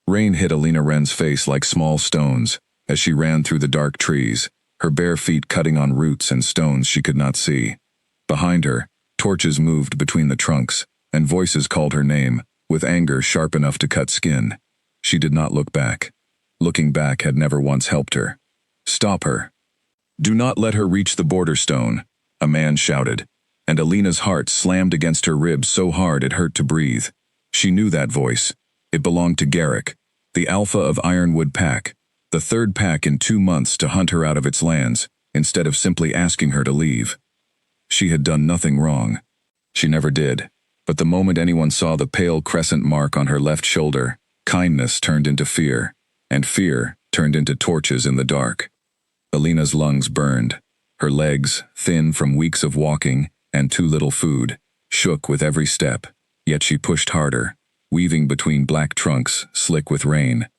Rain hit Alina Wren's face like small stones as she ran through the dark trees, her bare feet cutting on roots and stones she could not see. Behind her, torches moved between the trunks, and voices called her name, with anger sharp enough to cut skin. She did not look back. Looking back had never once helped her. "Stop her. Do not let her reach the border stone," a man shouted, and Alina's heart slammed against her ribs so hard it hurt to breathe. She knew that voice. It belonged to Garrick, the alpha of Ironwood Pack, the third pack in 2 months to hunt her out of its lands, instead of simply asking her to leave. She had done nothing wrong. She never did. But the moment anyone saw the pale crescent mark on her left shoulder, kindness turned into fear, and fear turned into torches in the dark. Alina's lungs burned. Her legs, thin from weeks of walking and too little food, shook with every step, yet she pushed harder, weaving between black trunks, slick with rain.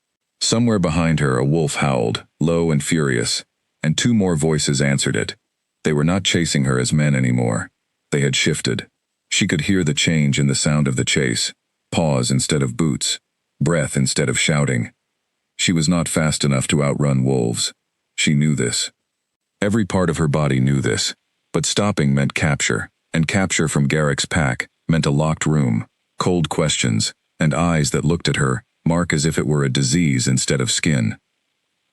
Somewhere behind her a wolf howled, low and furious, and 2 more voices answered it. They were not chasing her as men anymore. They had shifted. She could hear the change in the sound of the chase, paws instead of boots, breath instead of shouting. She was not fast enough to outrun wolves. She knew this. Every part of her body knew this, but stopping meant capture, and capture from Garrick's pack meant a locked room, cold questions, and eyes that looked at her, mark as if it were a disease instead of skin.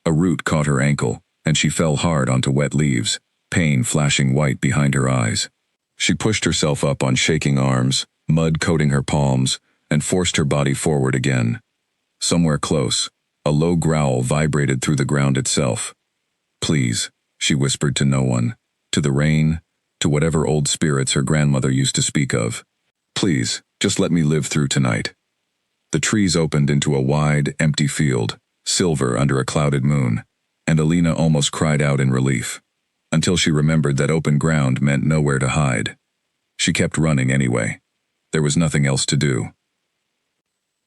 A root caught her ankle, and she fell hard onto wet leaves, pain flashing white behind her eyes. She pushed herself up on shaking arms, mud coating her palms, and forced her body forward again. Somewhere close, a low growl vibrated through the ground itself. "Please," she whispered to no one, to the rain, to whatever old spirits her grandmother used to speak of. "Please, just let me live through tonight." The trees opened into a wide, empty field, silver under a clouded moon, and Alina almost cried out in relief, until she remembered that open ground meant nowhere to hide. She kept running anyway. There was nothing else to do.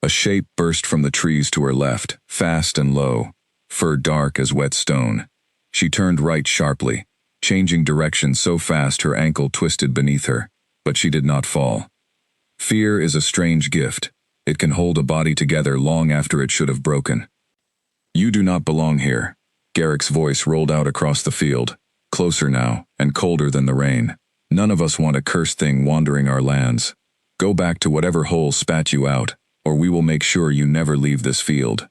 A shape burst from the trees to her left, fast and low, fur dark as wet stone. She turned right sharply, changing direction so fast her ankle twisted beneath her, but she did not fall. Fear is a strange gift. It can hold a body together long after it should have broken. "You do not belong here," Garrick's voice rolled out across the field, closer now, and colder than the rain. "None of us want a cursed thing wandering our lands. Go back to whatever hole spat you out, or we will make sure you never leave this field."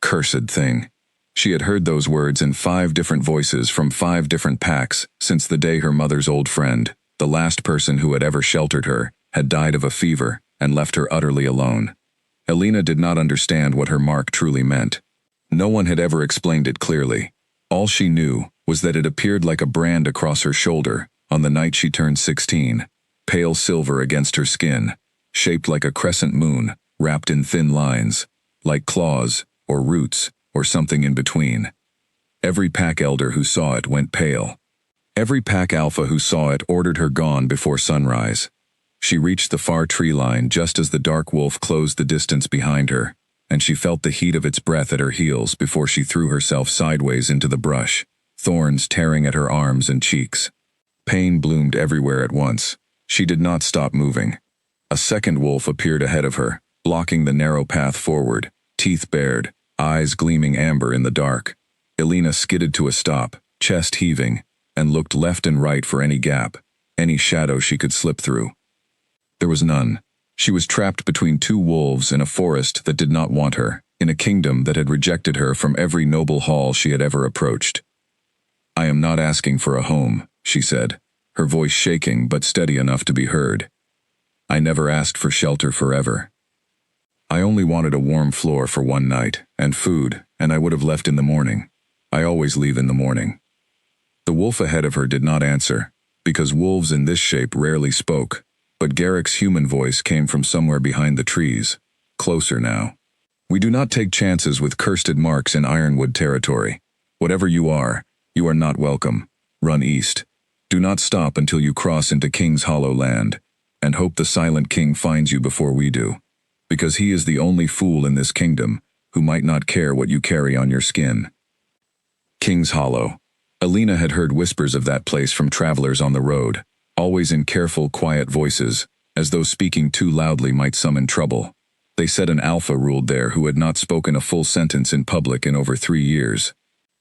Cursed thing. She had heard those words in 5 different voices from 5 different packs since the day her mother's old friend, the last person who had ever sheltered her, had died of a fever and left her utterly alone. Alina did not understand what her mark truly meant. No one had ever explained it clearly. All she knew was that it appeared like a brand across her shoulder on the night she turned 16, pale silver against her skin, shaped like a crescent moon, wrapped in thin lines, like claws, or roots, or something in between. Every pack elder who saw it went pale. Every pack alpha who saw it ordered her gone before sunrise. She reached the far tree line just as the dark wolf closed the distance behind her, and she felt the heat of its breath at her heels before she threw herself sideways into the brush, thorns tearing at her arms and cheeks. Pain bloomed everywhere at once. She did not stop moving. A second wolf appeared ahead of her, blocking the narrow path forward, teeth bared, eyes gleaming amber in the dark. Alina skidded to a stop, chest heaving, and looked left and right for any gap, any shadow she could slip through. There was none. She was trapped between 2 wolves in a forest that did not want her, in a kingdom that had rejected her from every noble hall she had ever approached. "I am not asking for a home," she said, her voice shaking but steady enough to be heard. "I never asked for shelter forever. I only wanted a warm floor for one night, and food, and I would have left in the morning. I always leave in the morning." The wolf ahead of her did not answer, because wolves in this shape rarely spoke, but Garrick's human voice came from somewhere behind the trees, closer now. "We do not take chances with cursed marks in Ironwood territory. Whatever you are not welcome. Run east. Do not stop until you cross into King's Hollow land, and hope the Silent King finds you before we do, because he is the only fool in this kingdom who might not care what you carry on your skin." King's Hollow. Alina had heard whispers of that place from travelers on the road, always in careful, quiet voices, as though speaking too loudly might summon trouble. They said an alpha ruled there who had not spoken a full sentence in public in over 3 years.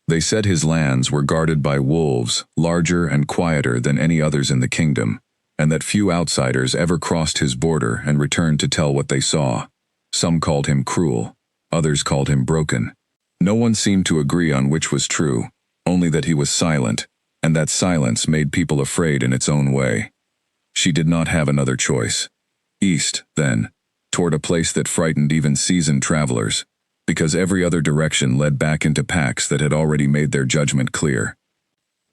They said his lands were guarded by wolves, larger and quieter than any others in the kingdom, and that few outsiders ever crossed his border and returned to tell what they saw. Some called him cruel, others called him broken. No one seemed to agree on which was true, only that he was silent, and that silence made people afraid in its own way. She did not have another choice. East, then, toward a place that frightened even seasoned travelers, because every other direction led back into packs that had already made their judgment clear.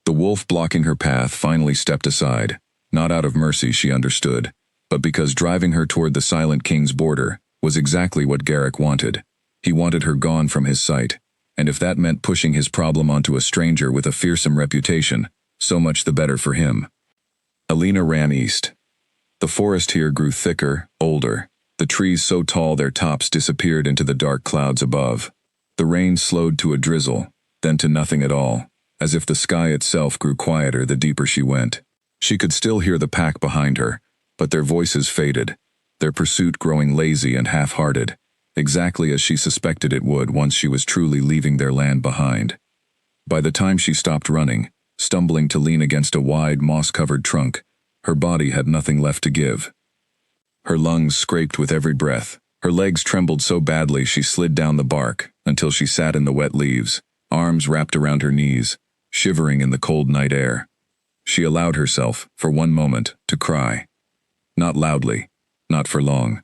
The wolf blocking her path finally stepped aside, not out of mercy, she understood, but because driving her toward the Silent King's border was exactly what Garrick wanted. He wanted her gone from his sight, and if that meant pushing his problem onto a stranger with a fearsome reputation, so much the better for him. Alina ran east. The forest here grew thicker, older, the trees so tall their tops disappeared into the dark clouds above. The rain slowed to a drizzle, then to nothing at all, as if the sky itself grew quieter the deeper she went. She could still hear the pack behind her, but their voices faded, their pursuit growing lazy and half-hearted, exactly as she suspected it would once she was truly leaving their land behind. By the time she stopped running, stumbling to lean against a wide, moss-covered trunk, her body had nothing left to give. Her lungs scraped with every breath. Her legs trembled so badly she slid down the bark until she sat in the wet leaves, arms wrapped around her knees, shivering in the cold night air. She allowed herself, for one moment, to cry. Not loudly, not for long.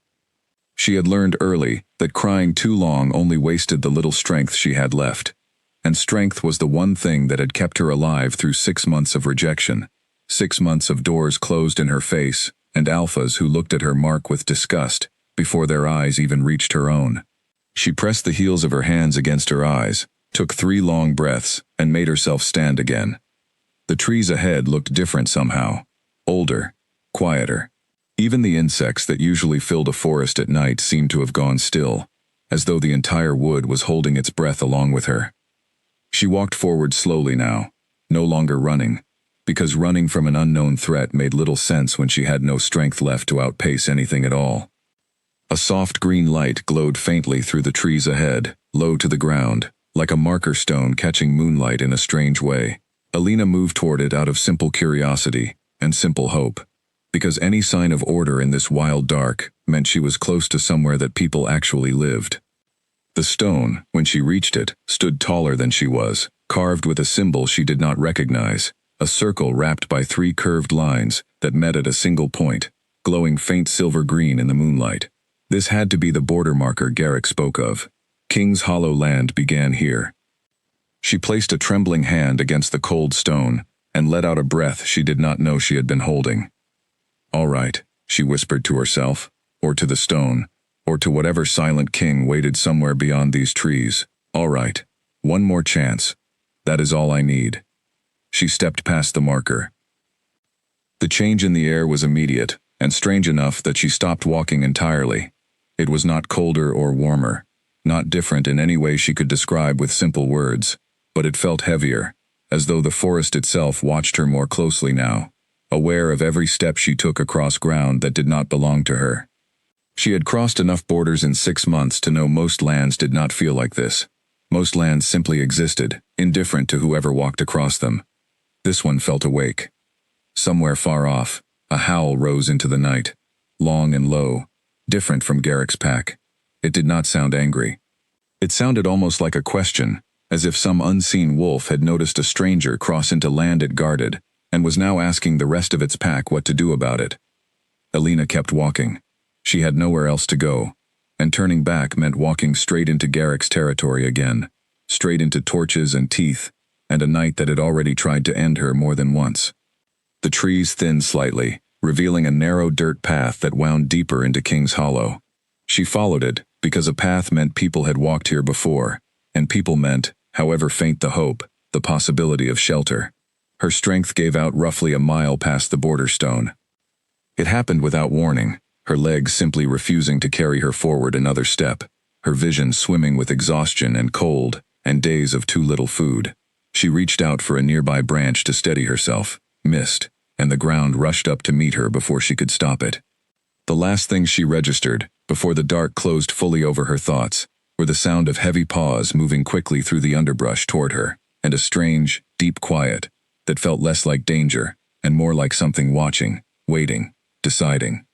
She had learned early that crying too long only wasted the little strength she had left, and strength was the one thing that had kept her alive through 6 months of rejection, 6 months of doors closed in her face, and alphas who looked at her mark with disgust before their eyes even reached her own. She pressed the heels of her hands against her eyes, took 3 long breaths, and made herself stand again. The trees ahead looked different somehow, older, quieter. Even the insects that usually filled a forest at night seemed to have gone still, as though the entire wood was holding its breath along with her. She walked forward slowly now, no longer running, because running from an unknown threat made little sense when she had no strength left to outpace anything at all. A soft green light glowed faintly through the trees ahead, low to the ground, like a marker stone catching moonlight in a strange way. Alina moved toward it out of simple curiosity and simple hope, because any sign of order in this wild dark meant she was close to somewhere that people actually lived. The stone, when she reached it, stood taller than she was, carved with a symbol she did not recognize, a circle wrapped by 3 curved lines that met at a single point, glowing faint silver green in the moonlight. This had to be the border marker Garrick spoke of. King's Hollow land began here. She placed a trembling hand against the cold stone and let out a breath she did not know she had been holding. "All right," she whispered to herself, or to the stone, or to whatever silent king waited somewhere beyond these trees. "All right, one more chance. That is all I need." She stepped past the marker. The change in the air was immediate, and strange enough that she stopped walking entirely. It was not colder or warmer, not different in any way she could describe with simple words, but it felt heavier, as though the forest itself watched her more closely now, aware of every step she took across ground that did not belong to her. She had crossed enough borders in 6 months to know most lands did not feel like this. Most lands simply existed, indifferent to whoever walked across them. This one felt awake. Somewhere far off, a howl rose into the night, long and low, different from Garrick's pack. It did not sound angry. It sounded almost like a question, as if some unseen wolf had noticed a stranger cross into land it guarded, and was now asking the rest of its pack what to do about it. Alina kept walking. She had nowhere else to go, and turning back meant walking straight into Garrick's territory again, straight into torches and teeth, and a night that had already tried to end her more than once. The trees thinned slightly, revealing a narrow dirt path that wound deeper into King's Hollow. She followed it, because a path meant people had walked here before, and people meant, however faint the hope, the possibility of shelter. Her strength gave out roughly a mile past the border stone. It happened without warning, her legs simply refusing to carry her forward another step, her vision swimming with exhaustion and cold, and days of too little food. She reached out for a nearby branch to steady herself, missed, and the ground rushed up to meet her before she could stop it. The last thing she registered, Before the dark closed fully over her thoughts, were the sound of heavy paws moving quickly through the underbrush toward her, and a strange, deep quiet that felt less like danger and more like something watching, waiting, deciding.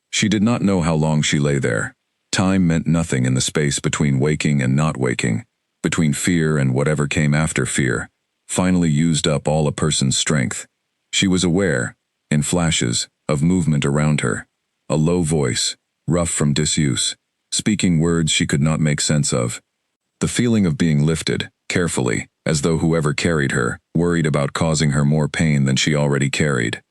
She did not know how long she lay there. Time meant nothing in the space between waking and not waking, between fear and whatever came after fear, finally used up all a person's strength. She was aware, in flashes, of movement around her. A low voice, rough from disuse, speaking words she could not make sense of. The feeling of being lifted, carefully, as though whoever carried her worried about causing her more pain than she already carried.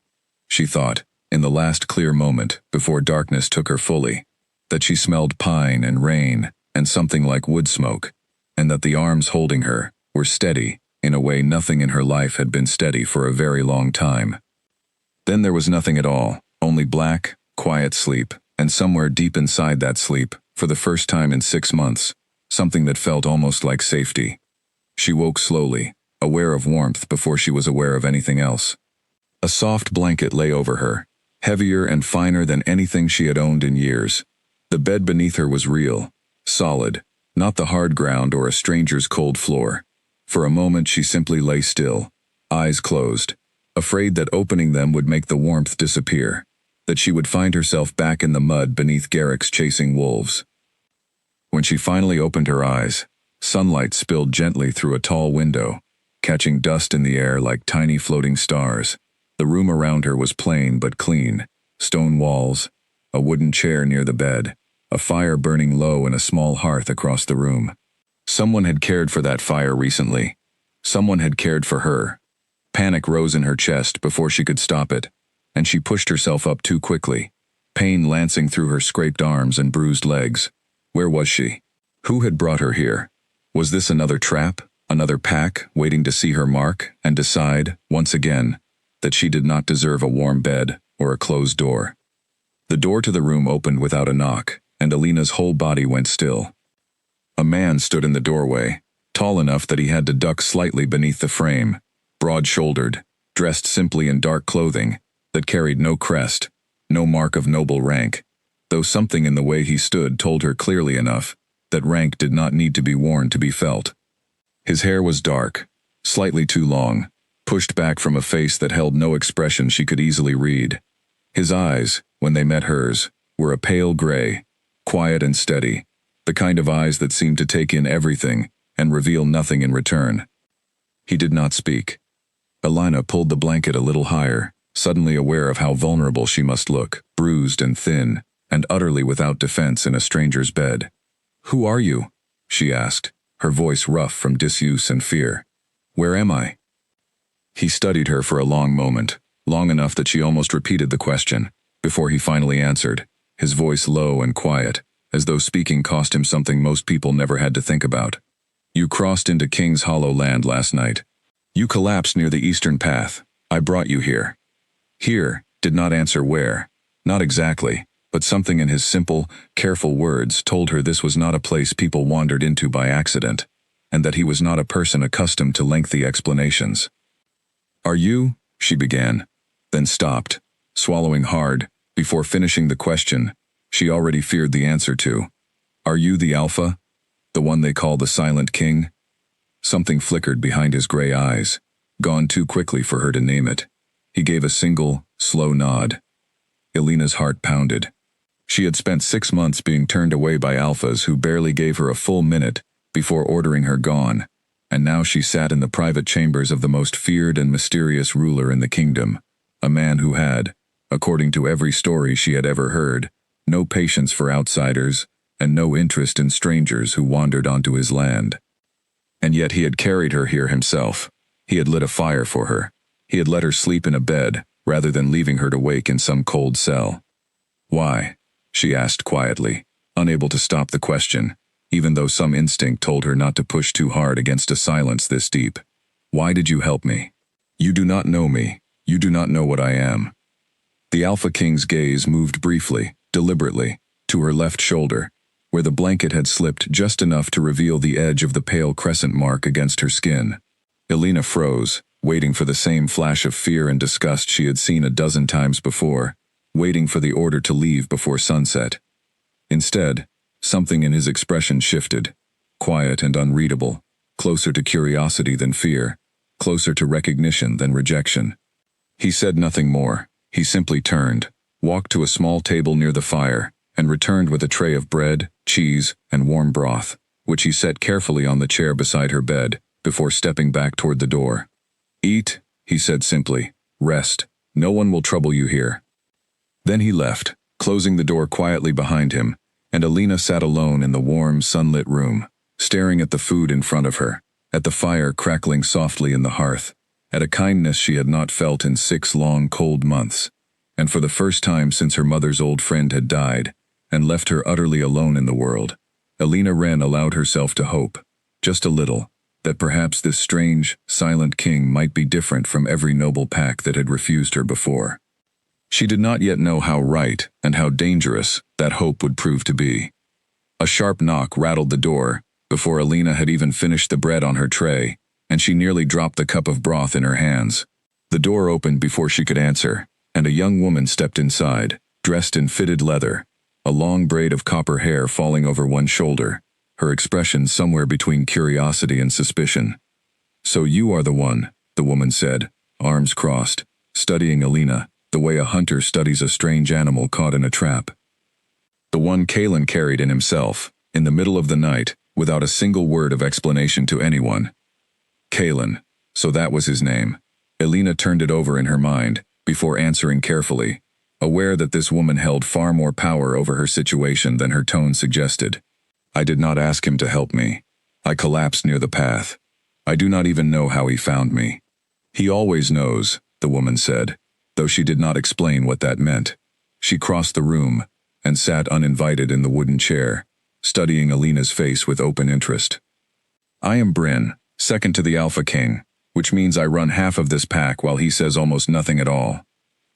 She thought, in the last clear moment, before darkness took her fully, that she smelled pine and rain and something like wood smoke, and that the arms holding her were steady in a way nothing in her life had been steady for a very long time. Then there was nothing at all, only black, quiet sleep, and somewhere deep inside that sleep, for the first time in 6 months, something that felt almost like safety. She woke slowly, aware of warmth before she was aware of anything else. A soft blanket lay over her, heavier and finer than anything she had owned in years. The bed beneath her was real, solid, not the hard ground or a stranger's cold floor. For a moment she simply lay still, eyes closed, afraid that opening them would make the warmth disappear, that she would find herself back in the mud beneath Garrick's chasing wolves. When she finally opened her eyes, sunlight spilled gently through a tall window, catching dust in the air like tiny floating stars. The room around her was plain but clean, stone walls, a wooden chair near the bed, a fire burning low and a small hearth across the room. Someone had cared for that fire recently. Someone had cared for her. Panic rose in her chest before she could stop it, and she pushed herself up too quickly, pain lancing through her scraped arms and bruised legs. Where was she? Who had brought her here? Was this another trap, another pack waiting to see her mark and decide, once again, that she did not deserve a warm bed or a closed door? The door to the room opened without a knock, and Alina's whole body went still. A man stood in the doorway, tall enough that he had to duck slightly beneath the frame, broad-shouldered, dressed simply in dark clothing that carried no crest, no mark of noble rank, though something in the way he stood told her clearly enough that rank did not need to be worn to be felt. His hair was dark, slightly too long, pushed back from a face that held no expression she could easily read. His eyes, when they met hers, were a pale gray, quiet and steady, the kind of eyes that seemed to take in everything and reveal nothing in return. He did not speak. Alina pulled the blanket a little higher, suddenly aware of how vulnerable she must look, bruised and thin, and utterly without defense in a stranger's bed. "Who are you?" she asked, her voice rough from disuse and fear. "Where am I?" He studied her for a long moment, long enough that she almost repeated the question, before he finally answered, his voice low and quiet, as though speaking cost him something most people never had to think about. "You crossed into King's Hollow land last night. You collapsed near the Eastern Path. I brought you here." Here did not answer where, not exactly, but something in his simple, careful words told her this was not a place people wandered into by accident, and that he was not a person accustomed to lengthy explanations. "Are you?" she began, then stopped, swallowing hard, before finishing the question she already feared the answer to. "Are you the Alpha? The one they call the Silent King?" Something flickered behind his gray eyes, gone too quickly for her to name it. He gave a single, slow nod. Alina's heart pounded. She had spent 6 months being turned away by alphas who barely gave her a full minute before ordering her gone, and now she sat in the private chambers of the most feared and mysterious ruler in the kingdom, a man who had, according to every story she had ever heard, no patience for outsiders, and no interest in strangers who wandered onto his land. And yet he had carried her here himself. He had lit a fire for her. He had let her sleep in a bed, rather than leaving her to wake in some cold cell. "Why?" she asked quietly, unable to stop the question, even though some instinct told her not to push too hard against a silence this deep. "Why did you help me? You do not know me. You do not know what I am." The Alpha King's gaze moved briefly, deliberately, to her left shoulder, where the blanket had slipped just enough to reveal the edge of the pale crescent mark against her skin. Alina froze, waiting for the same flash of fear and disgust she had seen a dozen times before, waiting for the order to leave before sunset. Instead, something in his expression shifted, quiet and unreadable, closer to curiosity than fear, closer to recognition than rejection. He said nothing more. He simply turned, walked to a small table near the fire, and returned with a tray of bread, cheese, and warm broth, which he set carefully on the chair beside her bed, before stepping back toward the door. "Eat," he said simply. "Rest. No one will trouble you here." Then he left, closing the door quietly behind him, and Alina sat alone in the warm, sunlit room, staring at the food in front of her, at the fire crackling softly in the hearth, at a kindness she had not felt in 6 long, cold months, and for the first time since her mother's old friend had died, and left her utterly alone in the world. Alina Wren allowed herself to hope, just a little, that perhaps this strange, silent king might be different from every noble pack that had refused her before. She did not yet know how right and how dangerous that hope would prove to be. A sharp knock rattled the door before Alina had even finished the bread on her tray, and she nearly dropped the cup of broth in her hands. The door opened before she could answer, and a young woman stepped inside, dressed in fitted leather, a long braid of copper hair falling over one shoulder, her expression somewhere between curiosity and suspicion. "So you are the one," the woman said, arms crossed, studying Alina, the way a hunter studies a strange animal caught in a trap. The one Kalen carried in himself, in the middle of the night, without a single word of explanation to anyone. Kalen, so that was his name. Alina turned it over in her mind, before answering carefully, aware that this woman held far more power over her situation than her tone suggested. "I did not ask him to help me. I collapsed near the path. I do not even know how he found me." "He always knows," the woman said, though she did not explain what that meant. She crossed the room, and sat uninvited in the wooden chair, studying Alina's face with open interest. "I am Bryn, second to the Alpha King, which means I run half of this pack while he says almost nothing at all.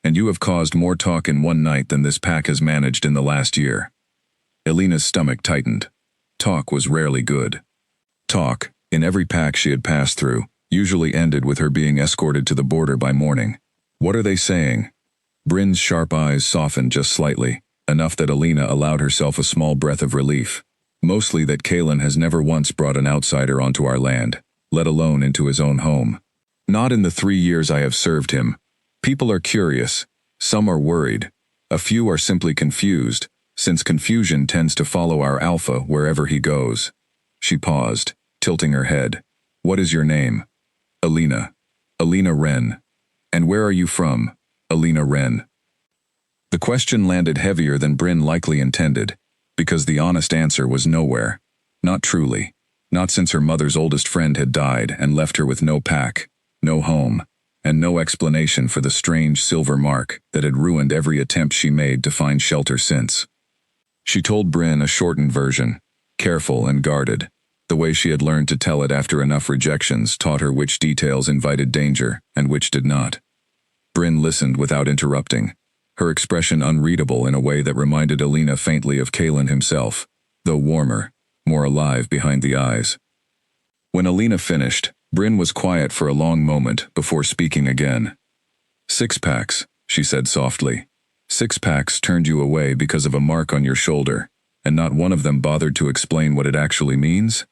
And you have caused more talk in one night than this pack has managed in the last year." Alina's stomach tightened. Talk was rarely good. Talk, in every pack she had passed through, usually ended with her being escorted to the border by morning. "What are they saying?" Bryn's sharp eyes softened just slightly, enough that Alina allowed herself a small breath of relief. "Mostly that Kalen has never once brought an outsider onto our land, let alone into his own home. Not in the 3 years I have served him. People are curious, some are worried, a few are simply confused, since confusion tends to follow our Alpha wherever he goes." She paused, tilting her head. "What is your name?" "Alina. Alina Wren." "And where are you from?" "Alina Wren." The question landed heavier than Bryn likely intended, because the honest answer was nowhere. Not truly. Not since her mother's oldest friend had died and left her with no pack, no home, and no explanation for the strange silver mark that had ruined every attempt she made to find shelter since. She told Bryn a shortened version, careful and guarded. The way she had learned to tell it after enough rejections taught her which details invited danger and which did not. Bryn listened without interrupting, her expression unreadable in a way that reminded Alina faintly of Kalen himself, though warmer, more alive behind the eyes. When Alina finished, Bryn was quiet for a long moment before speaking again. "6 packs, she said softly. 6 packs turned you away because of a mark on your shoulder, and not one of them bothered to explain what it actually means?"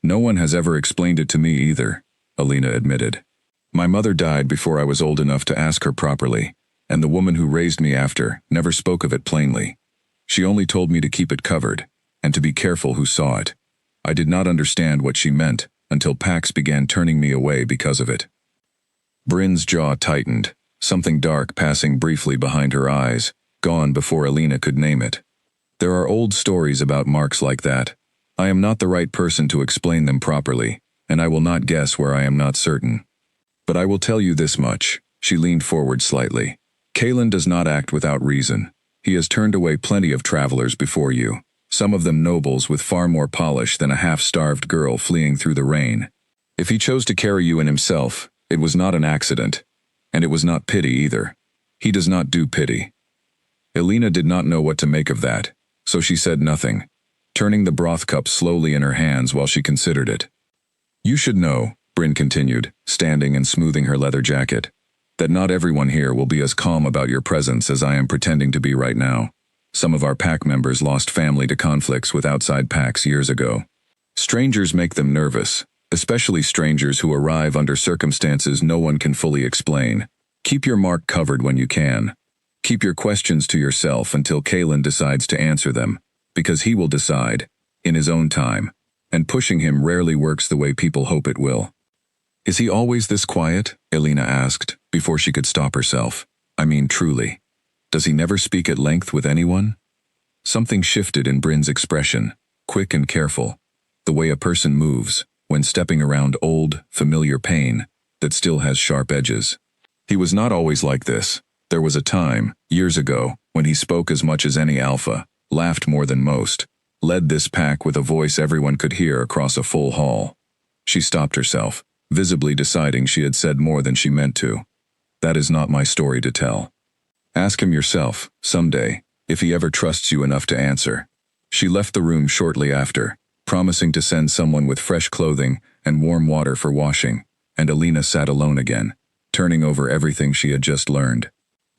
"No one has ever explained it to me either," Alina admitted. "My mother died before I was old enough to ask her properly, and the woman who raised me after never spoke of it plainly. She only told me to keep it covered, and to be careful who saw it. I did not understand what she meant until packs began turning me away because of it." Bryn's jaw tightened, something dark passing briefly behind her eyes, gone before Alina could name it. "There are old stories about marks like that. I am not the right person to explain them properly, and I will not guess where I am not certain. But I will tell you this much." She leaned forward slightly. "Kalen does not act without reason. He has turned away plenty of travelers before you, some of them nobles with far more polish than a half-starved girl fleeing through the rain. If he chose to carry you in himself, it was not an accident, and it was not pity either. He does not do pity." Alina did not know what to make of that, so she said nothing, turning the broth cup slowly in her hands while she considered it. "You should know," Bryn continued, standing and smoothing her leather jacket, "that not everyone here will be as calm about your presence as I am pretending to be right now. Some of our pack members lost family to conflicts with outside packs years ago. Strangers make them nervous, especially strangers who arrive under circumstances no one can fully explain. Keep your mark covered when you can. Keep your questions to yourself until Kalen decides to answer them, because he will decide, in his own time, and pushing him rarely works the way people hope it will. Is he always this quiet? Elena asked, before she could stop herself. I mean, truly. Does he never speak at length with anyone? Something shifted in Bryn's expression, quick and careful, the way a person moves when stepping around old, familiar pain that still has sharp edges. He was not always like this. There was a time, years ago, when he spoke as much as any alpha, laughed more than most, led this pack with a voice everyone could hear across a full hall. She stopped herself, visibly deciding she had said more than she meant to. That is not my story to tell. Ask him yourself, someday, if he ever trusts you enough to answer. She left the room shortly after, promising to send someone with fresh clothing and warm water for washing, and Elena sat alone again, turning over everything she had just learned.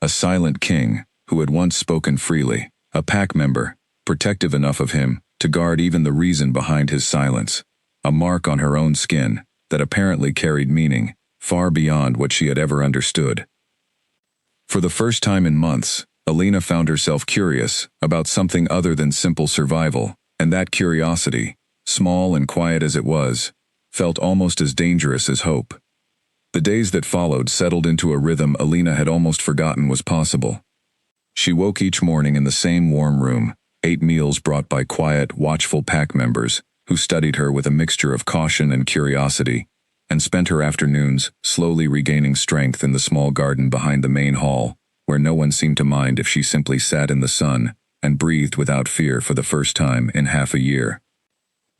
A silent king, who had once spoken freely, a pack member, protective enough of him to guard even the reason behind his silence, a mark on her own skin that apparently carried meaning, far beyond what she had ever understood. For the first time in months, Elena found herself curious about something other than simple survival, and that curiosity, small and quiet as it was, felt almost as dangerous as hope. The days that followed settled into a rhythm Elena had almost forgotten was possible. She woke each morning in the same warm room, ate meals brought by quiet, watchful pack members who studied her with a mixture of caution and curiosity, and spent her afternoons slowly regaining strength in the small garden behind the main hall, where no one seemed to mind if she simply sat in the sun and breathed without fear for the first time in half a year.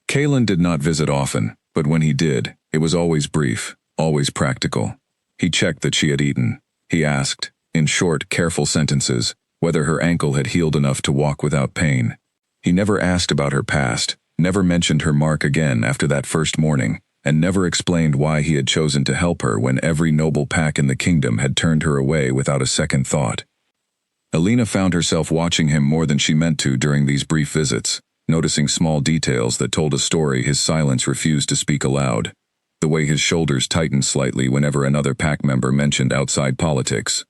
Kalen did not visit often, but when he did, it was always brief, always practical. He checked that she had eaten. He asked, in short, careful sentences, whether her ankle had healed enough to walk without pain. He never asked about her past, never mentioned her mark again after that first morning, and never explained why he had chosen to help her when every noble pack in the kingdom had turned her away without a second thought. Elena found herself watching him more than she meant to during these brief visits, noticing small details that told a story his silence refused to speak aloud. The way his shoulders tightened slightly whenever another pack member mentioned outside politics.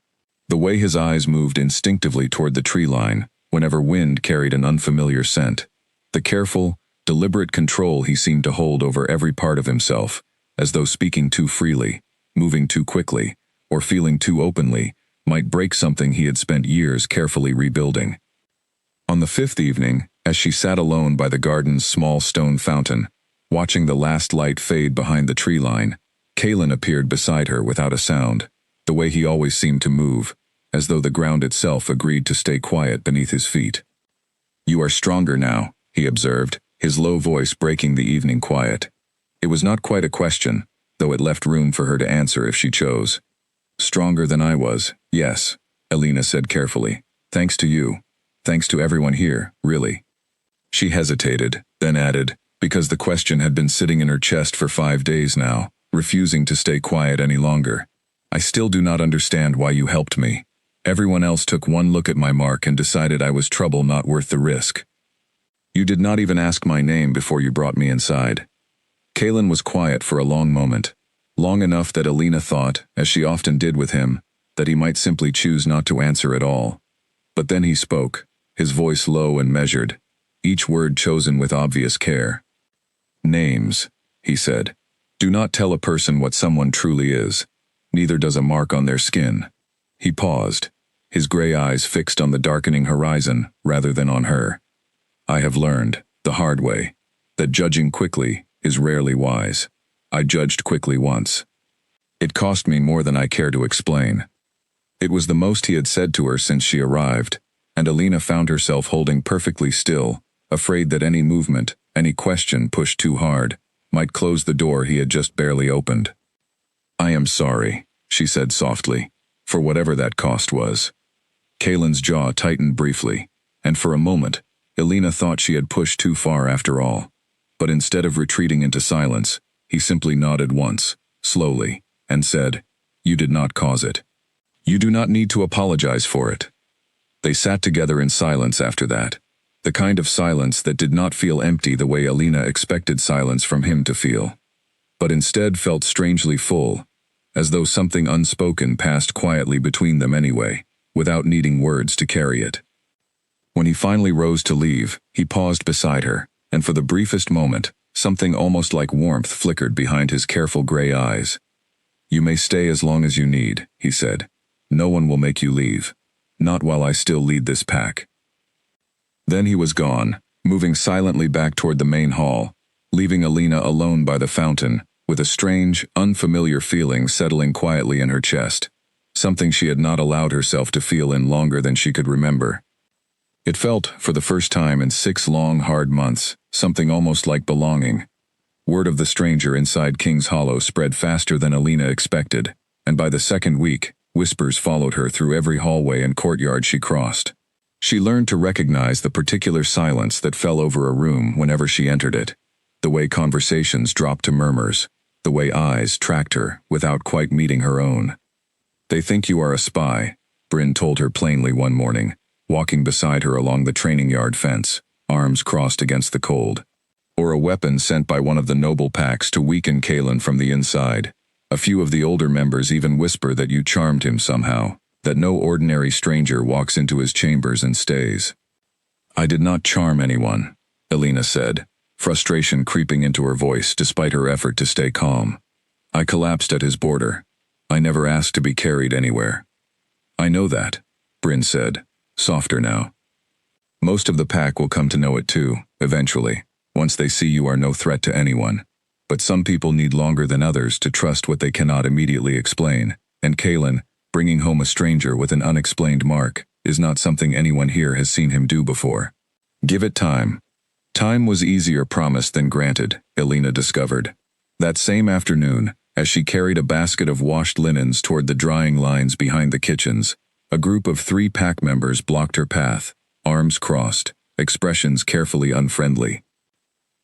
The way his eyes moved instinctively toward the tree line whenever wind carried an unfamiliar scent. The careful, deliberate control he seemed to hold over every part of himself, as though speaking too freely, moving too quickly, or feeling too openly, might break something he had spent years carefully rebuilding. On the fifth evening, as she sat alone by the garden's small stone fountain, watching the last light fade behind the tree line, Kalen appeared beside her without a sound, the way he always seemed to move, as though the ground itself agreed to stay quiet beneath his feet. "You are stronger now," he observed, his low voice breaking the evening quiet. It was not quite a question, though it left room for her to answer if she chose. "Stronger than I was, yes," Elena said carefully. "Thanks to you. Thanks to everyone here, really." She hesitated, then added, because the question had been sitting in her chest for 5 days now, refusing to stay quiet any longer. "I still do not understand why you helped me. Everyone else took one look at my mark and decided I was trouble not worth the risk. You did not even ask my name before you brought me inside." Kalen was quiet for a long moment, long enough that Elena thought, as she often did with him, that he might simply choose not to answer at all. But then he spoke, his voice low and measured, each word chosen with obvious care. "Names," he said. "Do not tell a person what someone truly is. Neither does a mark on their skin." He paused, his gray eyes fixed on the darkening horizon rather than on her. "I have learned, the hard way, that judging quickly is rarely wise. I judged quickly once. It cost me more than I care to explain." It was the most he had said to her since she arrived, and Elena found herself holding perfectly still, afraid that any movement, any question pushed too hard, might close the door he had just barely opened. "I am sorry," she said softly, "for whatever that cost was." Kalen's jaw tightened briefly, and for a moment, Elena thought she had pushed too far after all. But instead of retreating into silence, he simply nodded once, slowly, and said, "You did not cause it. You do not need to apologize for it." They sat together in silence after that. The kind of silence that did not feel empty the way Alina expected silence from him to feel, but instead felt strangely full, as though something unspoken passed quietly between them anyway, without needing words to carry it. When he finally rose to leave, he paused beside her, and for the briefest moment, something almost like warmth flickered behind his careful gray eyes. "You may stay as long as you need," he said. "No one will make you leave. Not while I still lead this pack." Then he was gone, moving silently back toward the main hall, leaving Alina alone by the fountain, with a strange, unfamiliar feeling settling quietly in her chest, something she had not allowed herself to feel in longer than she could remember. It felt, for the first time in 6 long, hard months, something almost like belonging. Word of the stranger inside King's Hollow spread faster than Alina expected, and by the second week, whispers followed her through every hallway and courtyard she crossed. She learned to recognize the particular silence that fell over a room whenever she entered it, the way conversations dropped to murmurs, the way eyes tracked her without quite meeting her own. "They think you are a spy," Bryn told her plainly one morning, walking beside her along the training yard fence, arms crossed against the cold. "Or a weapon sent by one of the noble packs to weaken Kalen from the inside. A few of the older members even whisper that you charmed him somehow, that no ordinary stranger walks into his chambers and stays." "I did not charm anyone," Alina said, frustration creeping into her voice despite her effort to stay calm. "I collapsed at his border. I never asked to be carried anywhere." "I know that," Bryn said, softer now. "Most of the pack will come to know it too, eventually, once they see you are no threat to anyone. But some people need longer than others to trust what they cannot immediately explain, and Kalen, bringing home a stranger with an unexplained mark, is not something anyone here has seen him do before. Give it time." Time was easier promised than granted, Alina discovered. That same afternoon, as she carried a basket of washed linens toward the drying lines behind the kitchens, a group of 3 pack members blocked her path, arms crossed, expressions carefully unfriendly.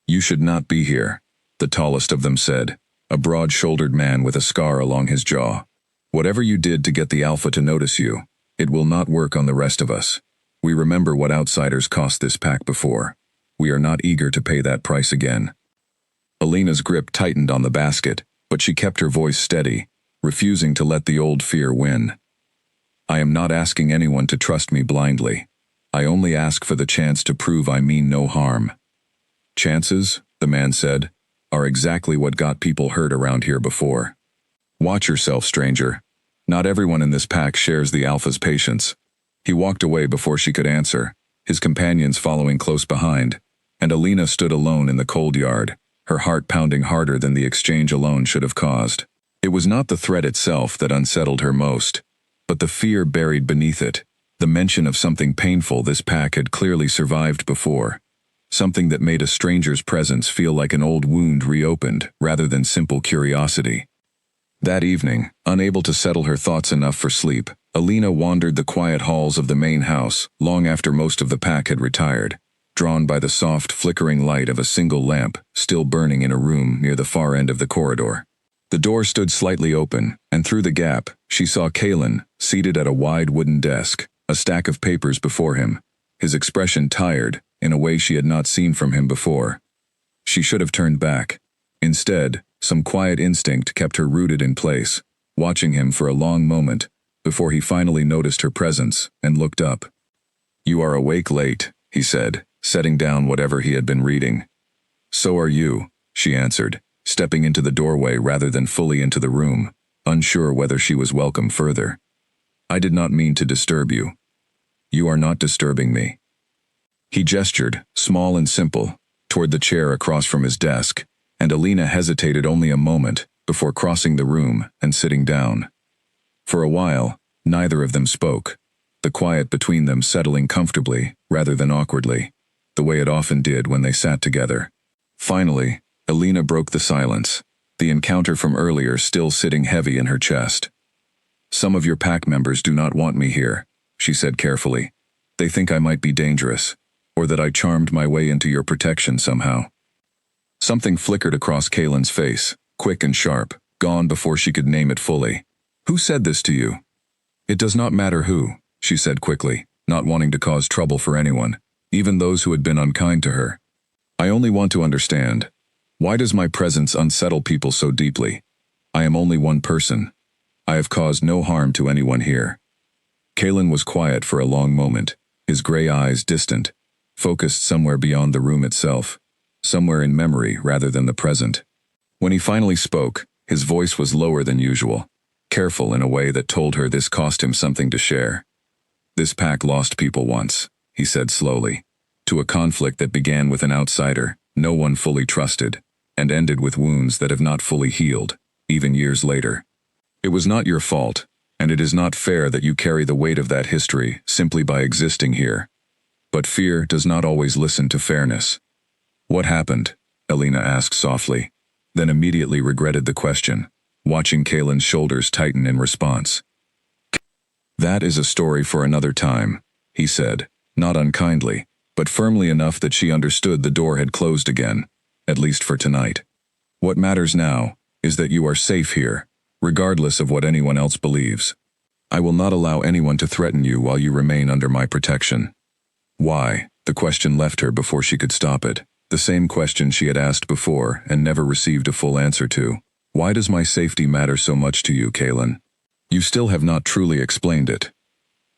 "You should not be here," the tallest of them said, a broad-shouldered man with a scar along his jaw. "Whatever you did to get the Alpha to notice you, it will not work on the rest of us. We remember what outsiders cost this pack before. We are not eager to pay that price again." Alina's grip tightened on the basket, but she kept her voice steady, refusing to let the old fear win. "I am not asking anyone to trust me blindly. I only ask for the chance to prove I mean no harm." "Chances," the man said, "are exactly what got people hurt around here before. Watch yourself, stranger. Not everyone in this pack shares the Alpha's patience." He walked away before she could answer, his companions following close behind, and Alina stood alone in the cold yard, her heart pounding harder than the exchange alone should have caused. It was not the threat itself that unsettled her most, but the fear buried beneath it, the mention of something painful this pack had clearly survived before, something that made a stranger's presence feel like an old wound reopened rather than simple curiosity. That evening, unable to settle her thoughts enough for sleep, Alina wandered the quiet halls of the main house long after most of the pack had retired, drawn by the soft, flickering light of a single lamp still burning in a room near the far end of the corridor. The door stood slightly open, and through the gap, she saw Kalen, seated at a wide wooden desk, a stack of papers before him, his expression tired, in a way she had not seen from him before. She should have turned back. Instead, some quiet instinct kept her rooted in place, watching him for a long moment, before he finally noticed her presence and looked up. "You are awake late," he said, setting down whatever he had been reading. "So are you," she answered, stepping into the doorway rather than fully into the room, unsure whether she was welcome further. "I did not mean to disturb you." "You are not disturbing me." He gestured, small and simple, toward the chair across from his desk, and Alina hesitated only a moment before crossing the room and sitting down. For a while, neither of them spoke, the quiet between them settling comfortably rather than awkwardly, the way it often did when they sat together. Finally, Alina broke the silence, the encounter from earlier still sitting heavy in her chest. "Some of your pack members do not want me here," she said carefully. "They think I might be dangerous, or that I charmed my way into your protection somehow." Something flickered across Kalen's face, quick and sharp, gone before she could name it fully. "Who said this to you?" "It does not matter who," she said quickly, not wanting to cause trouble for anyone, even those who had been unkind to her. I only want to understand. Why does my presence unsettle people so deeply? I am only one person. I have caused no harm to anyone here. Kalen was quiet for a long moment, his gray eyes distant, focused somewhere beyond the room itself, somewhere in memory rather than the present. When he finally spoke, his voice was lower than usual, careful in a way that told her this cost him something to share. This pack lost people once, he said slowly, to a conflict that began with an outsider no one fully trusted, and ended with wounds that have not fully healed, even years later. It was not your fault, and it is not fair that you carry the weight of that history simply by existing here. But fear does not always listen to fairness. What happened? Elena asked softly, then immediately regretted the question, watching Kalen's shoulders tighten in response. That is a story for another time, he said, not unkindly, but firmly enough that she understood the door had closed again, at least for tonight. What matters now is that you are safe here, regardless of what anyone else believes. I will not allow anyone to threaten you while you remain under my protection. Why? The question left her before she could stop it, the same question she had asked before and never received a full answer to. Why does my safety matter so much to you, Kalen? You still have not truly explained it.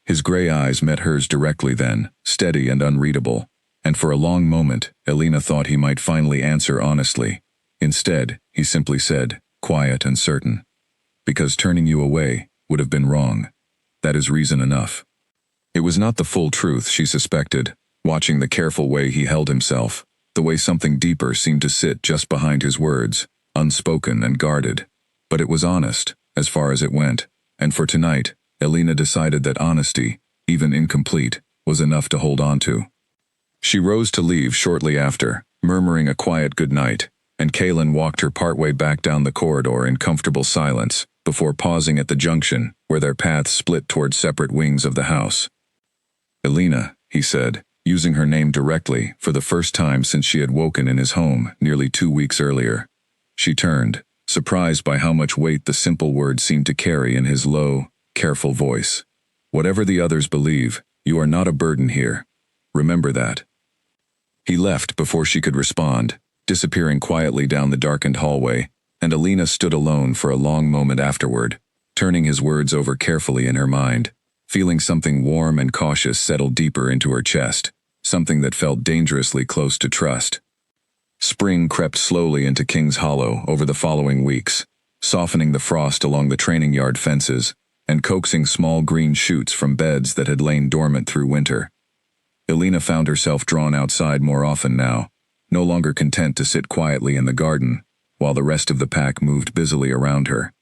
His gray eyes met hers directly then, steady and unreadable, and for a long moment, Elena thought he might finally answer honestly. Instead, he simply said, quiet and certain. Because turning you away would have been wrong. That is reason enough. It was not the full truth, she suspected, watching the careful way he held himself, the way something deeper seemed to sit just behind his words, unspoken and guarded. But it was honest, as far as it went, and for tonight, Elena decided that honesty, even incomplete, was enough to hold on to. She rose to leave shortly after, murmuring a quiet goodnight, and Kalen walked her partway back down the corridor in comfortable silence, before pausing at the junction where their paths split toward separate wings of the house. Elena, he said, using her name directly for the first time since she had woken in his home nearly 2 weeks earlier. She turned, surprised by how much weight the simple word seemed to carry in his low, careful voice. Whatever the others believe, you are not a burden here. Remember that. He left before she could respond, disappearing quietly down the darkened hallway, and Elena stood alone for a long moment afterward, turning his words over carefully in her mind, feeling something warm and cautious settle deeper into her chest, something that felt dangerously close to trust. Spring crept slowly into King's Hollow over the following weeks, softening the frost along the training yard fences, and coaxing small green shoots from beds that had lain dormant through winter. Elena found herself drawn outside more often now, no longer content to sit quietly in the garden, while the rest of the pack moved busily around her.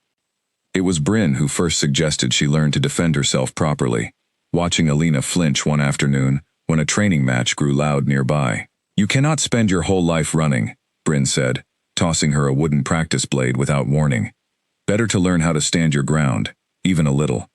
It was Bryn who first suggested she learn to defend herself properly, watching Elena flinch one afternoon when a training match grew loud nearby. You cannot spend your whole life running, Bryn said, tossing her a wooden practice blade without warning. Better to learn how to stand your ground, even a little.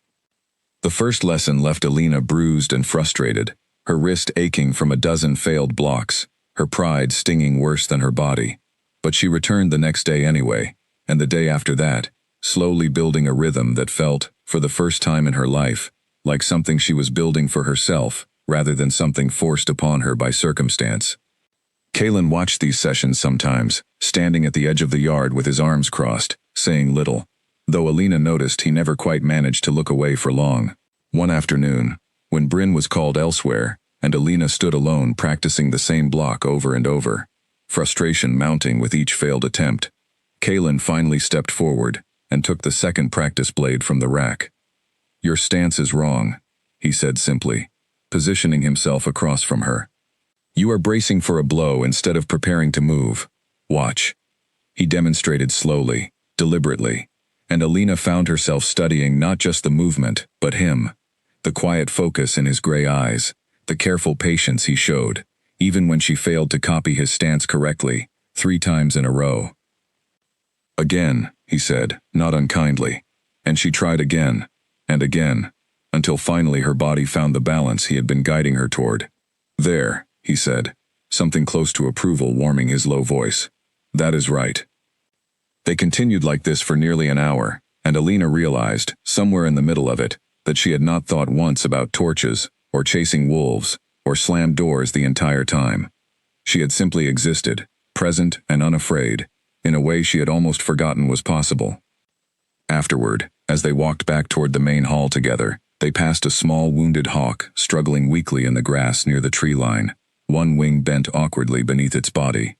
The first lesson left Elena bruised and frustrated, her wrist aching from a dozen failed blocks, her pride stinging worse than her body. But she returned the next day anyway, and the day after that, slowly building a rhythm that felt, for the first time in her life, like something she was building for herself, rather than something forced upon her by circumstance. Kalen watched these sessions sometimes, standing at the edge of the yard with his arms crossed, saying little, though Elena noticed he never quite managed to look away for long. One afternoon, when Bryn was called elsewhere, and Elena stood alone practicing the same block over and over, frustration mounting with each failed attempt, Kalen finally stepped forward and took the second practice blade from the rack. Your stance is wrong, he said simply, positioning himself across from her. You are bracing for a blow instead of preparing to move. Watch. He demonstrated slowly, deliberately, and Elena found herself studying not just the movement, but him, the quiet focus in his gray eyes, the careful patience he showed, even when she failed to copy his stance correctly, 3 times in a row. Again, he said, not unkindly, and she tried again, and again, until finally her body found the balance he had been guiding her toward. There, he said, something close to approval warming his low voice. That is right. They continued like this for nearly an hour, and Elena realized, somewhere in the middle of it, that she had not thought once about torches, or chasing wolves, or slammed doors the entire time. She had simply existed, present and unafraid, in a way she had almost forgotten was possible. Afterward, as they walked back toward the main hall together, they passed a small wounded hawk struggling weakly in the grass near the tree line, one wing bent awkwardly beneath its body.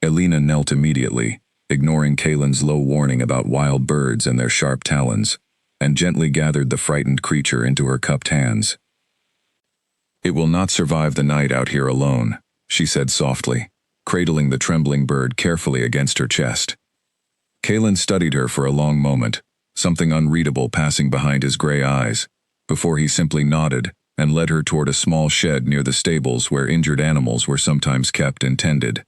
Elena knelt immediately, ignoring Kaelin's low warning about wild birds and their sharp talons, and gently gathered the frightened creature into her cupped hands. "It will not survive the night out here alone," she said softly, cradling the trembling bird carefully against her chest. Kaelin studied her for a long moment, something unreadable passing behind his gray eyes, before he simply nodded and led her toward a small shed near the stables where injured animals were sometimes kept and tended.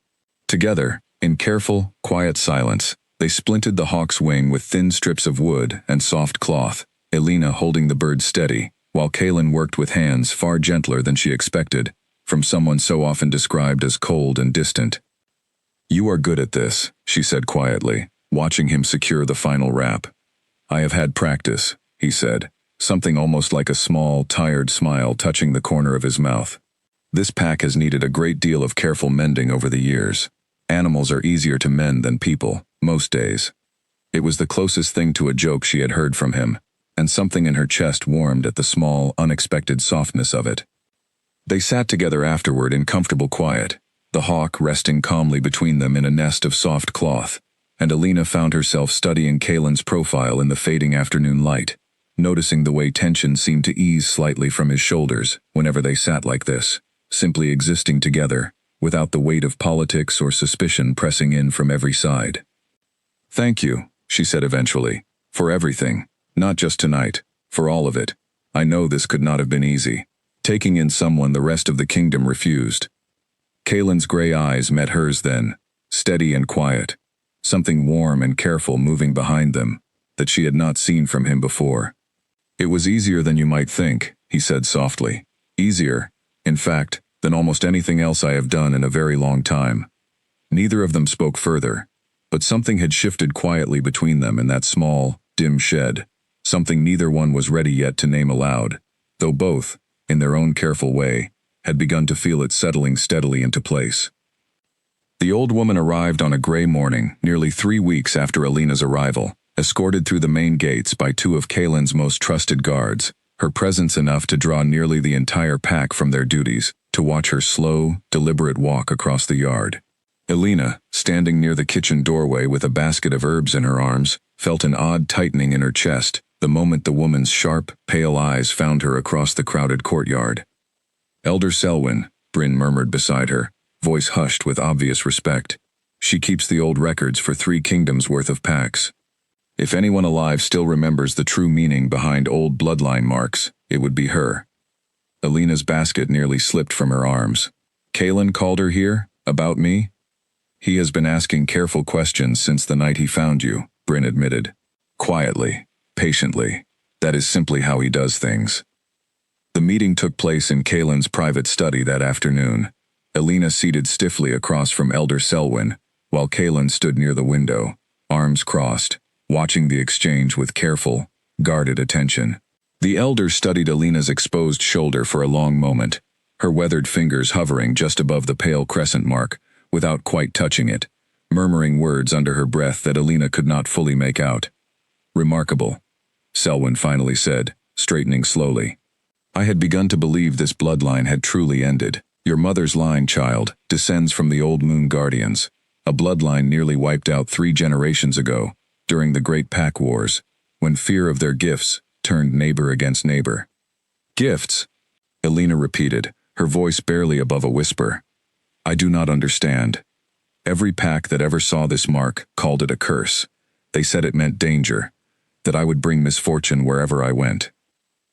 Together, in careful, quiet silence, they splinted the hawk's wing with thin strips of wood and soft cloth, Elena holding the bird steady, while Kaelin worked with hands far gentler than she expected, from someone so often described as cold and distant. "You are good at this," she said quietly, watching him secure the final wrap. "I have had practice," he said, something almost like a small, tired smile touching the corner of his mouth. "This pack has needed a great deal of careful mending over the years. Animals are easier to mend than people, most days." It was the closest thing to a joke she had heard from him, and something in her chest warmed at the small, unexpected softness of it. They sat together afterward in comfortable quiet, the hawk resting calmly between them in a nest of soft cloth, and Elena found herself studying Kaelin's profile in the fading afternoon light, noticing the way tension seemed to ease slightly from his shoulders whenever they sat like this, simply existing together, without the weight of politics or suspicion pressing in from every side. "Thank you," she said eventually, "for everything, not just tonight, for all of it. I know this could not have been easy. Taking in someone the rest of the kingdom refused." Kaelin's gray eyes met hers then, steady and quiet, something warm and careful moving behind them, that she had not seen from him before. "It was easier than you might think," he said softly. "Easier, in fact, than almost anything else I have done in a very long time." Neither of them spoke further, but something had shifted quietly between them in that small, dim shed, something neither one was ready yet to name aloud, though both, in their own careful way, had begun to feel it settling steadily into place. The old woman arrived on a gray morning, nearly 3 weeks after Elena's arrival, escorted through the main gates by 2 of Kaelin's most trusted guards, her presence enough to draw nearly the entire pack from their duties, to watch her slow, deliberate walk across the yard. Elena, standing near the kitchen doorway with a basket of herbs in her arms, felt an odd tightening in her chest the moment the woman's sharp, pale eyes found her across the crowded courtyard. "Elder Selwyn," Bryn murmured beside her, voice hushed with obvious respect. "She keeps the old records for 3 kingdoms worth of packs. If anyone alive still remembers the true meaning behind old bloodline marks, it would be her." Elena's basket nearly slipped from her arms. "Kaelin called her here? About me?" "He has been asking careful questions since the night he found you," Bryn admitted. "Quietly, patiently. That is simply how he does things." The meeting took place in Kaelin's private study that afternoon, Elena seated stiffly across from Elder Selwyn, while Kaelin stood near the window, arms crossed, watching the exchange with careful, guarded attention. The elder studied Elena's exposed shoulder for a long moment, her weathered fingers hovering just above the pale crescent mark, without quite touching it, murmuring words under her breath that Elena could not fully make out. "Remarkable," Selwyn finally said, straightening slowly. "I had begun to believe this bloodline had truly ended. Your mother's line, child, descends from the old Moon Guardians, a bloodline nearly wiped out 3 generations ago, during the Great Pack Wars, when fear of their gifts turned neighbor against neighbor." "Gifts?" Elena repeated, her voice barely above a whisper. "I do not understand. Every pack that ever saw this mark called it a curse. They said it meant danger, that I would bring misfortune wherever I went."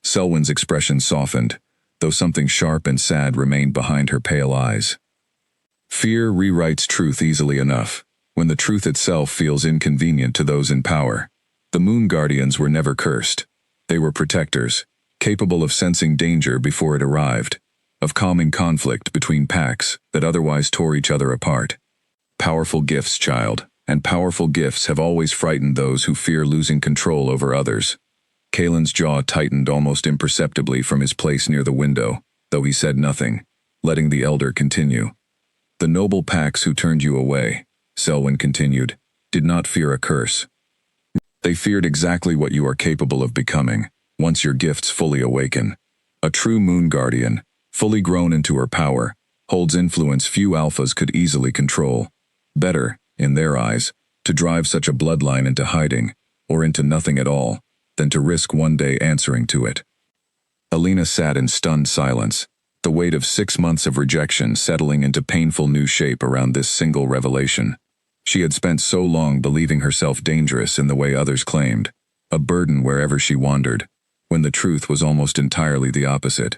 Selwyn's expression softened, though something sharp and sad remained behind her pale eyes. "Fear rewrites truth easily enough, when the truth itself feels inconvenient to those in power. The Moon Guardians were never cursed. They were protectors, capable of sensing danger before it arrived, of calming conflict between packs that otherwise tore each other apart. Powerful gifts, child, and powerful gifts have always frightened those who fear losing control over others. Kalen's jaw tightened almost imperceptibly from his place near the window, though he said nothing, letting the elder continue. The noble Pax who turned you away, Selwyn continued, did not fear a curse. They feared exactly what you are capable of becoming, once your gifts fully awaken. A true moon guardian, fully grown into her power, holds influence few alphas could easily control. Better, in their eyes, to drive such a bloodline into hiding, or into nothing at all, than to risk one day answering to it. Alina sat in stunned silence, the weight of 6 months of rejection settling into painful new shape around this single revelation. She had spent so long believing herself dangerous in the way others claimed, a burden wherever she wandered, when the truth was almost entirely the opposite.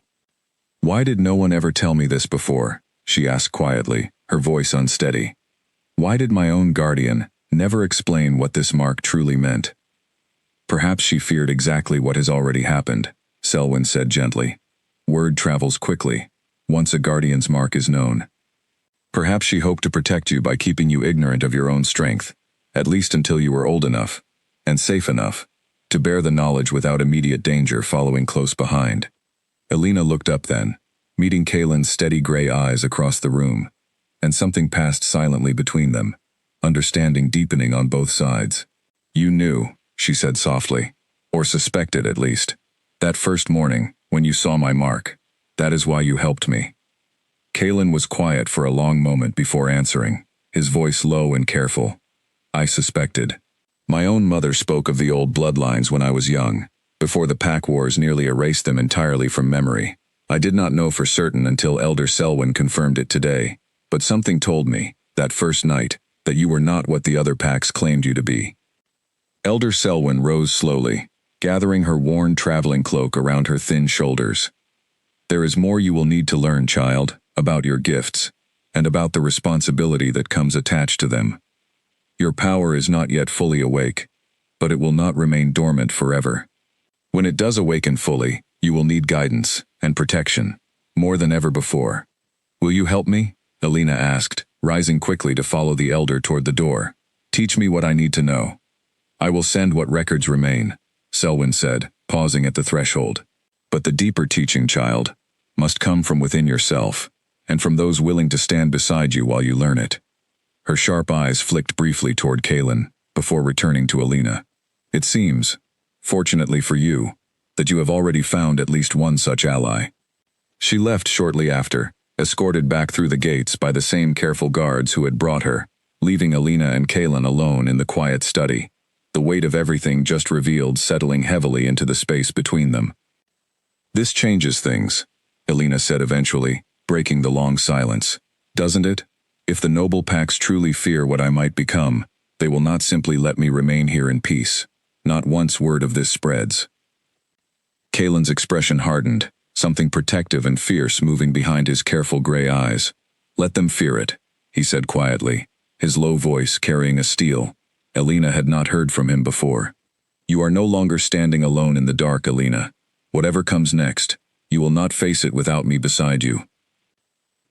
Why did no one ever tell me this before? She asked quietly, her voice unsteady. Why did my own guardian never explain what this mark truly meant? Perhaps she feared exactly what has already happened, Selwyn said gently. Word travels quickly, once a guardian's mark is known. Perhaps she hoped to protect you by keeping you ignorant of your own strength, at least until you were old enough, and safe enough, to bear the knowledge without immediate danger following close behind. Alina looked up then, meeting Kalen's steady gray eyes across the room, and something passed silently between them, understanding deepening on both sides. You knew, she said softly, or suspected at least, that first morning, when you saw my mark. That is why you helped me. Kalen was quiet for a long moment before answering, his voice low and careful. I suspected. My own mother spoke of the old bloodlines when I was young, before the pack wars nearly erased them entirely from memory. I did not know for certain until Elder Selwyn confirmed it today, but something told me, that first night, that you were not what the other packs claimed you to be. Elder Selwyn rose slowly, gathering her worn traveling cloak around her thin shoulders. There is more you will need to learn, child, about your gifts, and about the responsibility that comes attached to them. Your power is not yet fully awake, but it will not remain dormant forever. When it does awaken fully, you will need guidance and protection, more than ever before. Will you help me? Alina asked, rising quickly to follow the elder toward the door. Teach me what I need to know. I will send what records remain, Selwyn said, pausing at the threshold. But the deeper teaching, child, must come from within yourself, and from those willing to stand beside you while you learn it. Her sharp eyes flicked briefly toward Kalen, before returning to Alina. It seems, fortunately for you, that you have already found at least one such ally. She left shortly after, escorted back through the gates by the same careful guards who had brought her, leaving Alina and Kalen alone in the quiet study, the weight of everything just revealed settling heavily into the space between them. This changes things, Alina said eventually, breaking the long silence. Doesn't it? If the noble packs truly fear what I might become, they will not simply let me remain here in peace. Not once word of this spreads. Kalen's expression hardened, something protective and fierce moving behind his careful gray eyes. Let them fear it, he said quietly, his low voice carrying a steel. Alina had not heard from him before. You are no longer standing alone in the dark, Alina. Whatever comes next, you will not face it without me beside you.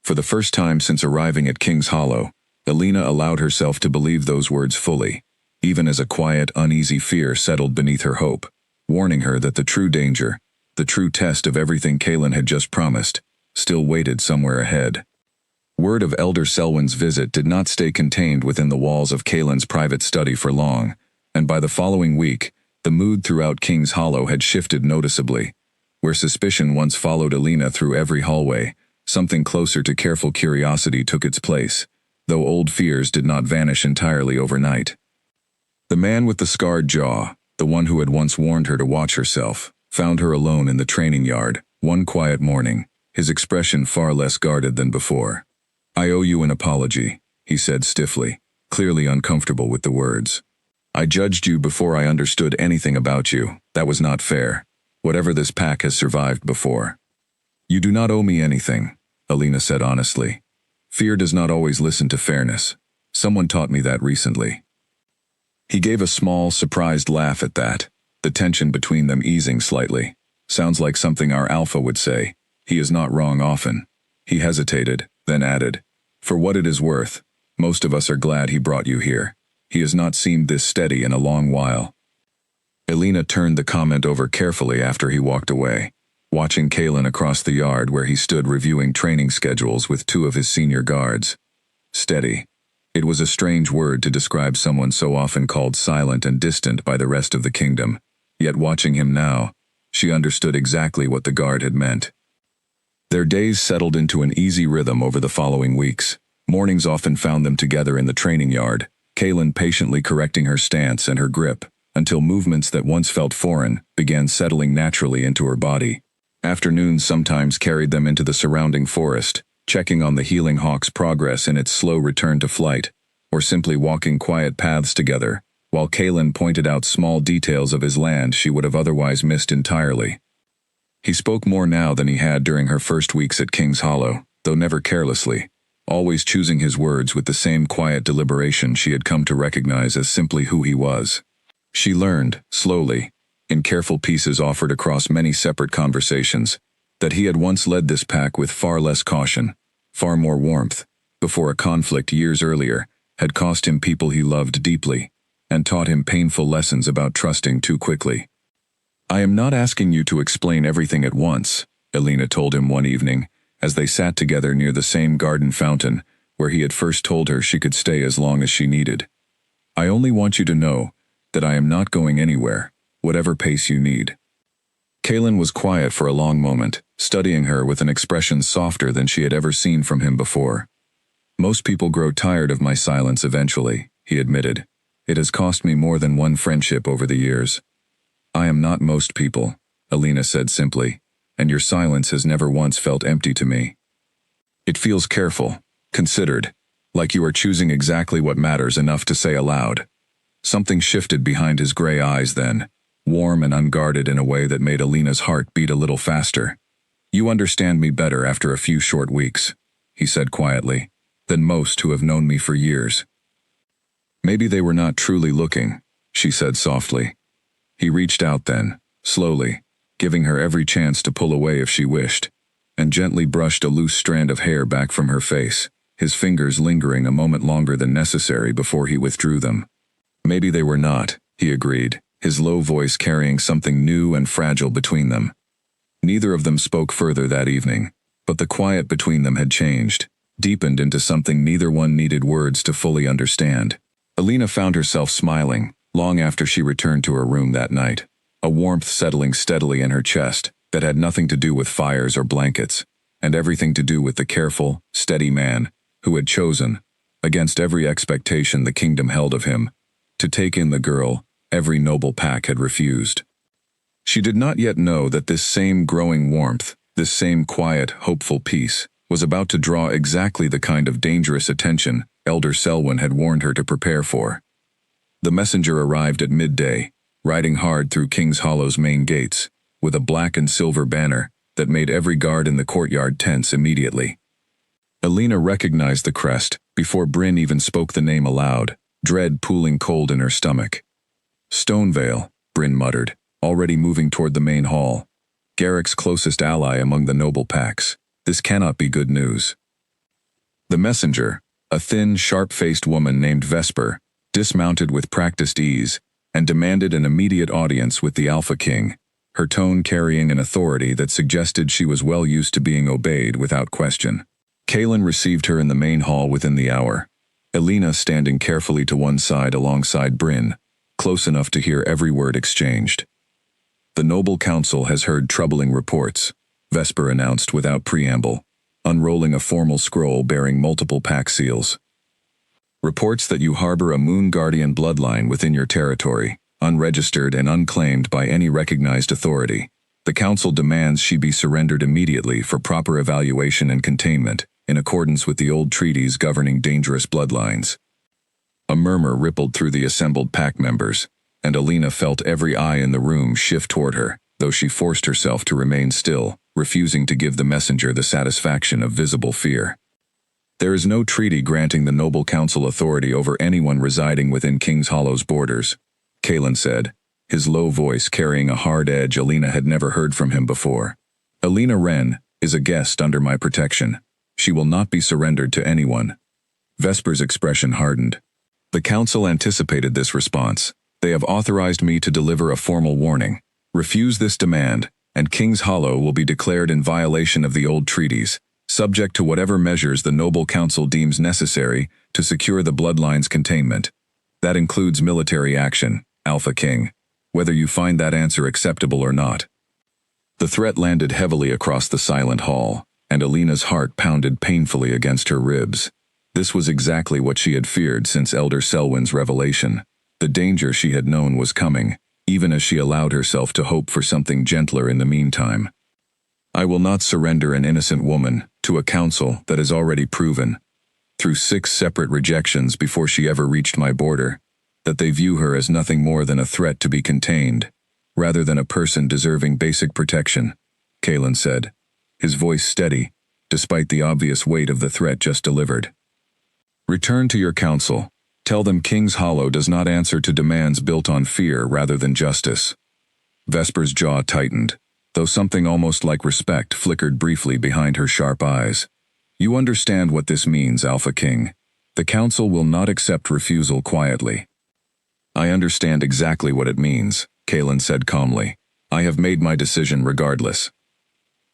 For the first time since arriving at King's Hollow, Alina allowed herself to believe those words fully, even as a quiet, uneasy fear settled beneath her hope, warning her that the true danger, the true test of everything Kalen had just promised, still waited somewhere ahead. Word of Elder Selwyn's visit did not stay contained within the walls of Kalen's private study for long, and by the following week, the mood throughout King's Hollow had shifted noticeably. Where suspicion once followed Alina through every hallway, something closer to careful curiosity took its place, though old fears did not vanish entirely overnight. The man with the scarred jaw, the one who had once warned her to watch herself, found her alone in the training yard, one quiet morning, his expression far less guarded than before. I owe you an apology, he said stiffly, clearly uncomfortable with the words. I judged you before I understood anything about you. That was not fair. Whatever this pack has survived before. You do not owe me anything, Alina said honestly. Fear does not always listen to fairness. Someone taught me that recently. He gave a small, surprised laugh at that, the tension between them easing slightly. Sounds like something our alpha would say. He is not wrong often. He hesitated, then added, For what it is worth, most of us are glad he brought you here. He has not seemed this steady in a long while. Elena turned the comment over carefully after he walked away, watching Kalen across the yard where he stood reviewing training schedules with two of his senior guards. Steady. It was a strange word to describe someone so often called silent and distant by the rest of the kingdom, yet watching him now, she understood exactly what the guard had meant. Their days settled into an easy rhythm over the following weeks. Mornings often found them together in the training yard, Kalen patiently correcting her stance and her grip, until movements that once felt foreign began settling naturally into her body. Afternoons sometimes carried them into the surrounding forest, checking on the healing hawk's progress in its slow return to flight, or simply walking quiet paths together, while Kalen pointed out small details of his land she would have otherwise missed entirely. He spoke more now than he had during her first weeks at King's Hollow, though never carelessly, always choosing his words with the same quiet deliberation she had come to recognize as simply who he was. She learned, slowly, in careful pieces offered across many separate conversations, that he had once led this pack with far less caution, far more warmth, before a conflict years earlier had cost him people he loved deeply, and taught him painful lessons about trusting too quickly. "I am not asking you to explain everything at once," Elena told him one evening, as they sat together near the same garden fountain where he had first told her she could stay as long as she needed. "I only want you to know that I am not going anywhere, whatever pace you need." Kalen was quiet for a long moment, studying her with an expression softer than she had ever seen from him before. "Most people grow tired of my silence eventually," he admitted. "It has cost me more than one friendship over the years." "I am not most people," Elena said simply, "and your silence has never once felt empty to me. It feels careful, considered, like you are choosing exactly what matters enough to say aloud." Something shifted behind his gray eyes then, warm and unguarded in a way that made Elena's heart beat a little faster. "You understand me better after a few short weeks," he said quietly, "than most who have known me for years." "Maybe they were not truly looking," she said softly. He reached out then, slowly, giving her every chance to pull away if she wished, and gently brushed a loose strand of hair back from her face, his fingers lingering a moment longer than necessary before he withdrew them. "Maybe they were not," he agreed, his low voice carrying something new and fragile between them. Neither of them spoke further that evening, but the quiet between them had changed, deepened into something neither one needed words to fully understand. Elena found herself smiling, long after she returned to her room that night, a warmth settling steadily in her chest that had nothing to do with fires or blankets, and everything to do with the careful, steady man who had chosen, against every expectation the kingdom held of him, to take in the girl every noble pack had refused. She did not yet know that this same growing warmth, this same quiet, hopeful peace, was about to draw exactly the kind of dangerous attention Elder Selwyn had warned her to prepare for. The messenger arrived at midday, riding hard through King's Hollow's main gates, with a black and silver banner that made every guard in the courtyard tense immediately. Elena recognized the crest before Bryn even spoke the name aloud, dread pooling cold in her stomach. "Stonevale," Bryn muttered, already moving toward the main hall. "Garrick's closest ally among the noble packs. This cannot be good news." The messenger, a thin, sharp-faced woman named Vesper, dismounted with practiced ease, and demanded an immediate audience with the Alpha King, her tone carrying an authority that suggested she was well used to being obeyed without question. Kalen received her in the main hall within the hour, Elena standing carefully to one side alongside Bryn, close enough to hear every word exchanged. "The Noble Council has heard troubling reports," Vesper announced without preamble, unrolling a formal scroll bearing multiple pack seals. "Reports that you harbor a Moon Guardian bloodline within your territory, unregistered and unclaimed by any recognized authority. The Council demands she be surrendered immediately for proper evaluation and containment, in accordance with the old treaties governing dangerous bloodlines." A murmur rippled through the assembled pack members, and Elena felt every eye in the room shift toward her, though she forced herself to remain still, refusing to give the messenger the satisfaction of visible fear. "There is no treaty granting the Noble Council authority over anyone residing within King's Hollow's borders," Kalen said, his low voice carrying a hard edge Elena had never heard from him before. "Elena Wren is a guest under my protection. She will not be surrendered to anyone." Vesper's expression hardened. The council anticipated this response, They have authorized me to deliver a formal warning. Refuse this demand, and King's Hollow will be declared in violation of the old treaties, subject to whatever measures the Noble Council deems necessary to secure the bloodline's containment. That includes military action, Alpha King, whether you find that answer acceptable or not." The threat landed heavily across the silent hall, and Alina's heart pounded painfully against her ribs. This was exactly what she had feared since Elder Selwyn's revelation. The danger she had known was coming, even as she allowed herself to hope for something gentler in the meantime. "I will not surrender an innocent woman to a council that has already proven, through 6 separate rejections before she ever reached my border, that they view her as nothing more than a threat to be contained, rather than a person deserving basic protection," Kalen said, his voice steady, despite the obvious weight of the threat just delivered. "Return to your council. Tell them King's Hollow does not answer to demands built on fear rather than justice." Vesper's jaw tightened, though something almost like respect flickered briefly behind her sharp eyes. "You understand what this means, Alpha King. The council will not accept refusal quietly." "I understand exactly what it means," Kalen said calmly. "I have made my decision regardless."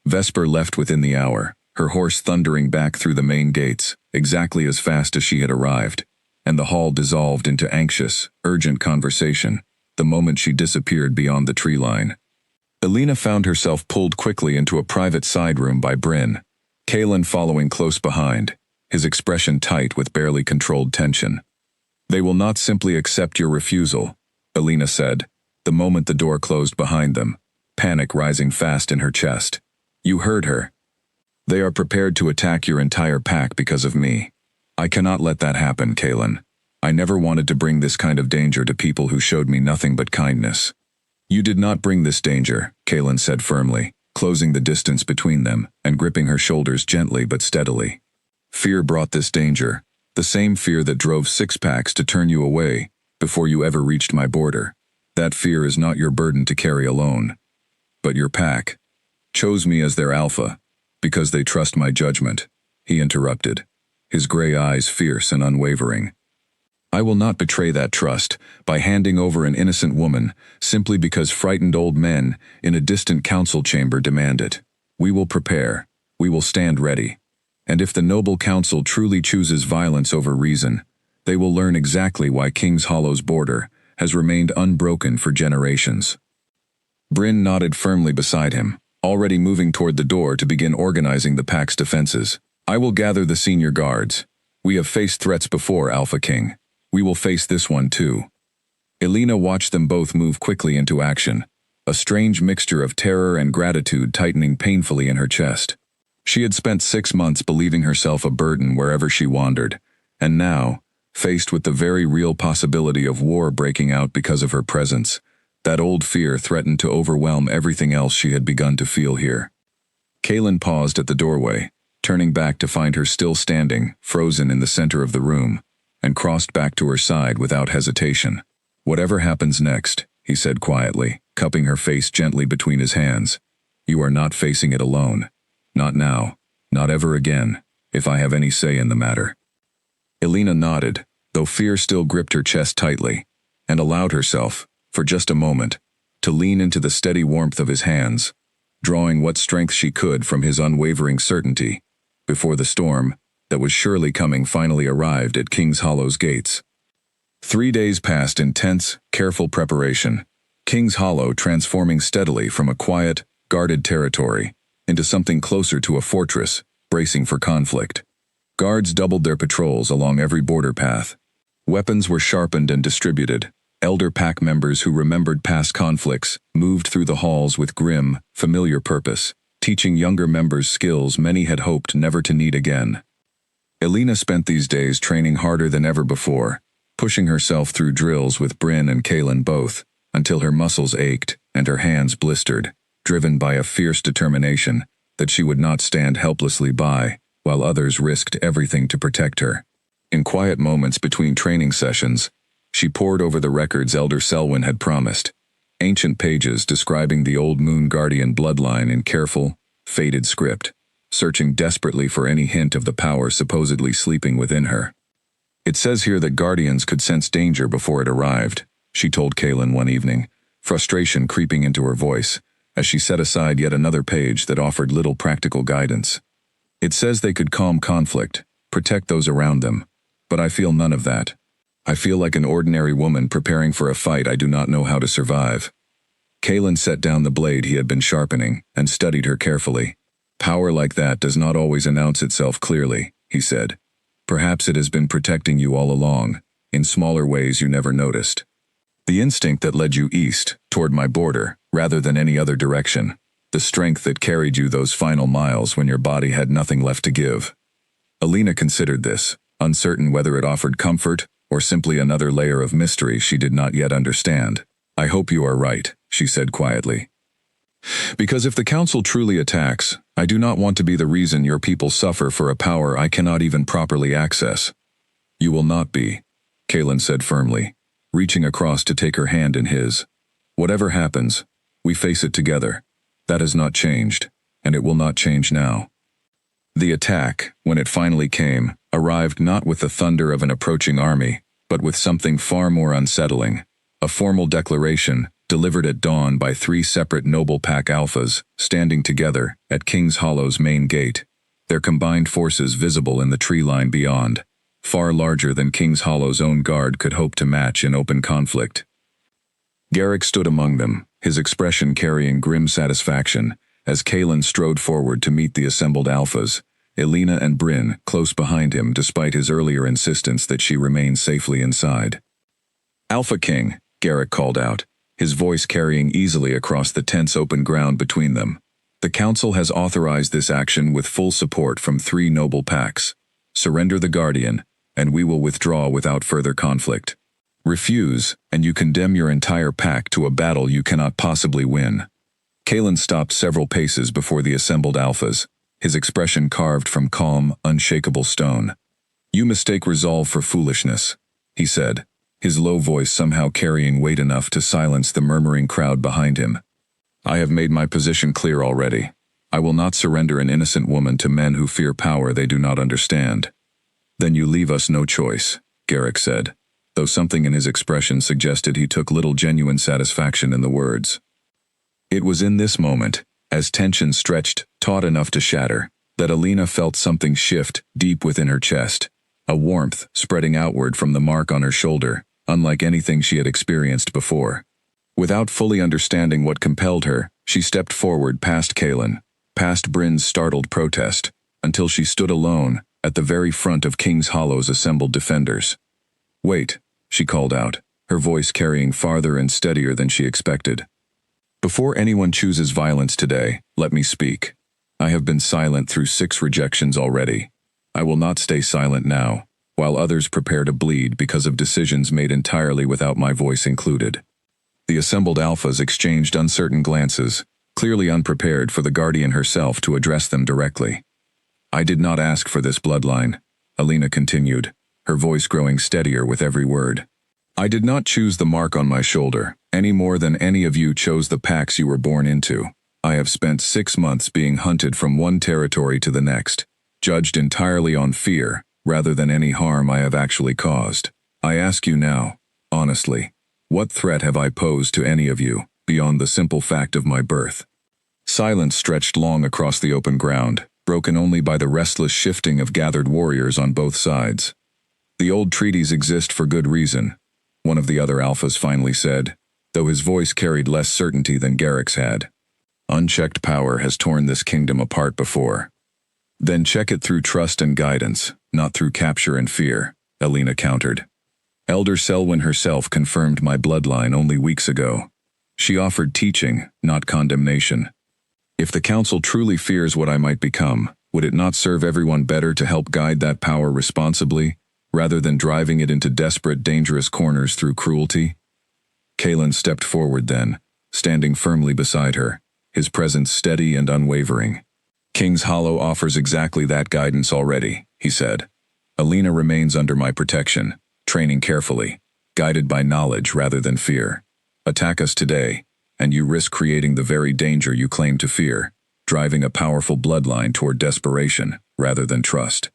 Vesper left within the hour, her horse thundering back through the main gates, exactly as fast as she had arrived, and the hall dissolved into anxious, urgent conversation the moment she disappeared beyond the tree line. Alina found herself pulled quickly into a private side room by Bryn, Kalen following close behind, his expression tight with barely controlled tension. "They will not simply accept your refusal," Alina said, the moment the door closed behind them, panic rising fast in her chest. "You heard her. They are prepared to attack your entire pack because of me. I cannot let that happen, Kalen. I never wanted to bring this kind of danger to people who showed me nothing but kindness." "You did not bring this danger," Kalen said firmly, closing the distance between them and gripping her shoulders gently but steadily. "Fear brought this danger, the same fear that drove six-packs to turn you away before you ever reached my border. That fear is not your burden to carry alone. But your pack chose me as their alpha because they trust my judgment," he interrupted, his gray eyes fierce and unwavering. "I will not betray that trust by handing over an innocent woman simply because frightened old men in a distant council chamber demand it. We will prepare. We will stand ready. And if the noble council truly chooses violence over reason, they will learn exactly why King's Hollow's border has remained unbroken for generations." Bryn nodded firmly beside him, already moving toward the door to begin organizing the pack's defenses. "I will gather the senior guards. We have faced threats before, Alpha King. We will face this one too." Alina watched them both move quickly into action, a strange mixture of terror and gratitude tightening painfully in her chest. She had spent 6 months believing herself a burden wherever she wandered, and now, faced with the very real possibility of war breaking out because of her presence, that old fear threatened to overwhelm everything else she had begun to feel here. Kalen paused at the doorway, turning back to find her still standing, frozen in the center of the room, and crossed back to her side without hesitation. "Whatever happens next," he said quietly, cupping her face gently between his hands, "you are not facing it alone. Not now, not ever again, if I have any say in the matter." Alina nodded, though fear still gripped her chest tightly, and allowed herself, for just a moment, to lean into the steady warmth of his hands, drawing what strength she could from his unwavering certainty, before the storm that was surely coming finally arrived at King's Hollow's gates. 3 days passed in tense, careful preparation, King's Hollow transforming steadily from a quiet, guarded territory into something closer to a fortress, bracing for conflict. Guards doubled their patrols along every border path. Weapons were sharpened and distributed. Elder pack members who remembered past conflicts moved through the halls with grim, familiar purpose, teaching younger members skills many had hoped never to need again. Alina spent these days training harder than ever before, pushing herself through drills with Bryn and Kalen both, until her muscles ached and her hands blistered, driven by a fierce determination that she would not stand helplessly by while others risked everything to protect her. In quiet moments between training sessions, she pored over the records Elder Selwyn had promised, ancient pages describing the old Moon Guardian bloodline in careful, faded script, searching desperately for any hint of the power supposedly sleeping within her. "It says here that Guardians could sense danger before it arrived," she told Kaylin one evening, frustration creeping into her voice, as she set aside yet another page that offered little practical guidance. It says they could calm conflict, protect those around them, but I feel none of that. I feel like an ordinary woman preparing for a fight I do not know how to survive. Kaylin set down the blade he had been sharpening and studied her carefully. Power like that does not always announce itself clearly, he said. Perhaps it has been protecting you all along, in smaller ways you never noticed. The instinct that led you east, toward my border, rather than any other direction. The strength that carried you those final miles when your body had nothing left to give. Alina considered this, uncertain whether it offered comfort or simply another layer of mystery she did not yet understand. I hope you are right, she said quietly. Because if the Council truly attacks, I do not want to be the reason your people suffer for a power I cannot even properly access. You will not be, Kaylin said firmly, reaching across to take her hand in his. Whatever happens, we face it together. That has not changed, and it will not change now. The attack, when it finally came, arrived not with the thunder of an approaching army, but with something far more unsettling. A formal declaration, delivered at dawn by 3 separate Noble Pack Alphas, standing together at King's Hollow's main gate, their combined forces visible in the tree line beyond, far larger than King's Hollow's own guard could hope to match in open conflict. Garrick stood among them, his expression carrying grim satisfaction, as Kaylin strode forward to meet the assembled Alphas, Alina and Bryn close behind him despite his earlier insistence that she remain safely inside. Alpha King, Garrick called out, his voice carrying easily across the tense open ground between them. The Council has authorized this action with full support from 3 noble packs. Surrender the Guardian, and we will withdraw without further conflict. Refuse, and you condemn your entire pack to a battle you cannot possibly win. Kaylin stopped several paces before the assembled Alphas, his expression carved from calm, unshakable stone. You mistake resolve for foolishness, he said, his low voice somehow carrying weight enough to silence the murmuring crowd behind him. I have made my position clear already. I will not surrender an innocent woman to men who fear power they do not understand. Then you leave us no choice, Garrick said, though something in his expression suggested he took little genuine satisfaction in the words. It was in this moment, as tension stretched, taut enough to shatter, that Alina felt something shift deep within her chest, a warmth spreading outward from the mark on her shoulder, unlike anything she had experienced before. Without fully understanding what compelled her, she stepped forward past Kaylin, past Bryn's startled protest, until she stood alone at the very front of King's Hollow's assembled defenders. Wait, she called out, her voice carrying farther and steadier than she expected. Before anyone chooses violence today, let me speak. I have been silent through 6 rejections already. I will not stay silent now, while others prepare to bleed because of decisions made entirely without my voice included. The assembled Alphas exchanged uncertain glances, clearly unprepared for the Guardian herself to address them directly. I did not ask for this bloodline, Alina continued, her voice growing steadier with every word. I did not choose the mark on my shoulder, any more than any of you chose the packs you were born into. I have spent 6 months being hunted from one territory to the next, judged entirely on fear, rather than any harm I have actually caused. I ask you now, honestly, what threat have I posed to any of you, beyond the simple fact of my birth? Silence stretched long across the open ground, broken only by the restless shifting of gathered warriors on both sides. The old treaties exist for good reason, one of the other Alphas finally said, though his voice carried less certainty than Garrick's had. Unchecked power has torn this kingdom apart before. Then check it through trust and guidance, not through capture and fear, Alina countered. Elder Selwyn herself confirmed my bloodline only weeks ago. She offered teaching, not condemnation. If the Council truly fears what I might become, would it not serve everyone better to help guide that power responsibly, rather than driving it into desperate, dangerous corners through cruelty? Kaylin stepped forward then, standing firmly beside her, his presence steady and unwavering. King's Hollow offers exactly that guidance already, he said. Alina remains under my protection, training carefully, guided by knowledge rather than fear. Attack us today, and you risk creating the very danger you claim to fear, driving a powerful bloodline toward desperation rather than trust.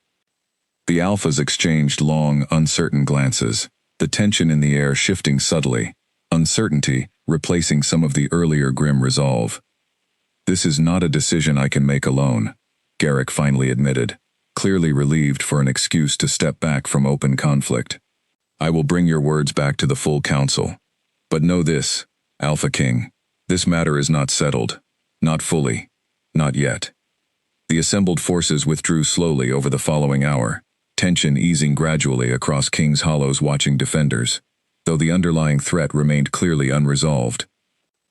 The Alphas exchanged long, uncertain glances, the tension in the air shifting subtly, uncertainty replacing some of the earlier grim resolve. "This is not a decision I can make alone," Garrick finally admitted, clearly relieved for an excuse to step back from open conflict. "I will bring your words back to the full council. But know this, Alpha King, this matter is not settled. Not fully. Not yet." The assembled forces withdrew slowly over the following hour, tension easing gradually across King's Hollow's watching defenders, though the underlying threat remained clearly unresolved.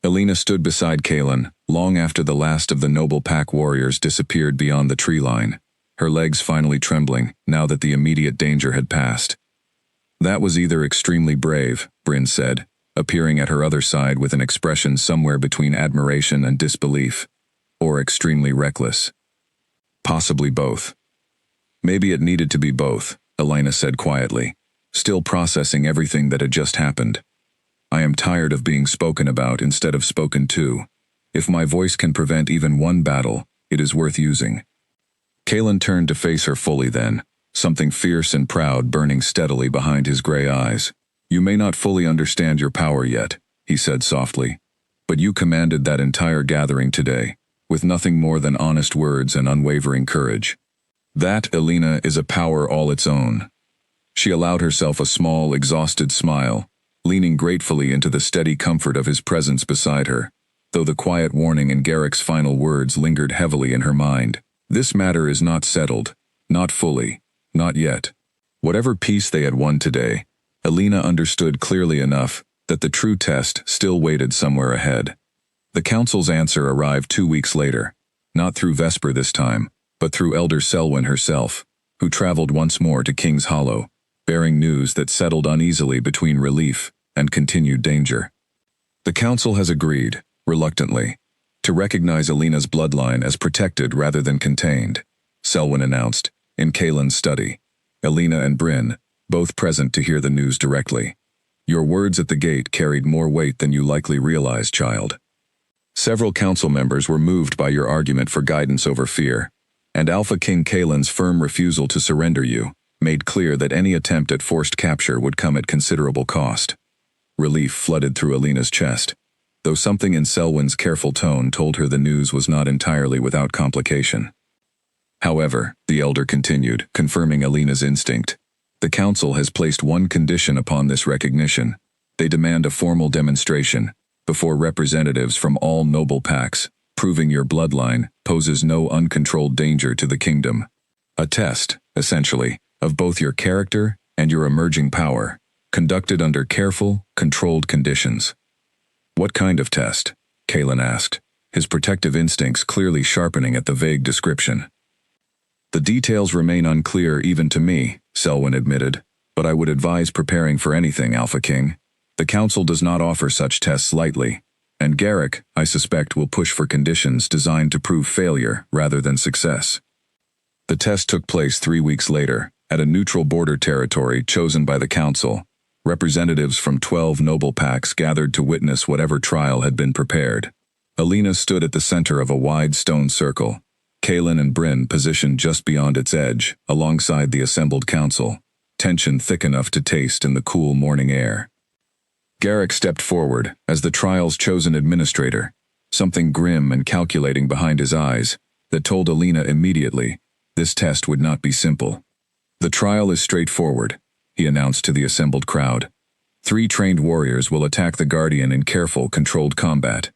Alina stood beside Kaelin, long after the last of the noble pack warriors disappeared beyond the tree line, her legs finally trembling now that the immediate danger had passed. "That was either extremely brave," Bryn said, appearing at her other side with an expression somewhere between admiration and disbelief, "or extremely reckless. Possibly both." "Maybe it needed to be both," Alina said quietly, still processing everything that had just happened. "I am tired of being spoken about instead of spoken to. If my voice can prevent even one battle, it is worth using." Kaelin turned to face her fully then, something fierce and proud burning steadily behind his gray eyes. "You may not fully understand your power yet," he said softly, "but you commanded that entire gathering today, with nothing more than honest words and unwavering courage. That, Alina, is a power all its own." She allowed herself a small, exhausted smile, leaning gratefully into the steady comfort of his presence beside her, though the quiet warning in Garrick's final words lingered heavily in her mind. This matter is not settled, not fully, not yet. Whatever peace they had won today, Alina understood clearly enough that the true test still waited somewhere ahead. The council's answer arrived 2 weeks later, not through Vesper this time, but through Elder Selwyn herself, who traveled once more to King's Hollow, bearing news that settled uneasily between relief and continued danger. "The council has agreed, reluctantly, to recognize Alina's bloodline as protected rather than contained," Selwyn announced, in Kaelin's study, Alina and Bryn, both present to hear the news directly. "Your words at the gate carried more weight than you likely realize, child. Several council members were moved by your argument for guidance over fear, and Alpha King Kaelin's firm refusal to surrender you made clear that any attempt at forced capture would come at considerable cost." Relief flooded through Alina's chest, though something in Selwyn's careful tone told her the news was not entirely without complication. "However," the elder continued, confirming Alina's instinct, "the council has placed one condition upon this recognition. They demand a formal demonstration, before representatives from all noble packs, proving your bloodline poses no uncontrolled danger to the kingdom. A test, essentially, of both your character and your emerging power, conducted under careful, controlled conditions." "What kind of test?" Kaelin asked, his protective instincts clearly sharpening at the vague description. "The details remain unclear even to me," Selwyn admitted, "but I would advise preparing for anything, Alpha King. The council does not offer such tests lightly, and Garrick, I suspect, will push for conditions designed to prove failure rather than success." The test took place 3 weeks later, at a neutral border territory chosen by the council. Representatives from 12 noble packs gathered to witness whatever trial had been prepared. Alina stood at the center of a wide stone circle, Kaelin and Bryn positioned just beyond its edge, alongside the assembled council, tension thick enough to taste in the cool morning air. Garrick stepped forward as the trial's chosen administrator, something grim and calculating behind his eyes that told Alina immediately this test would not be simple. "The trial is straightforward," he announced to the assembled crowd. 3 trained warriors will attack the Guardian in careful, controlled combat.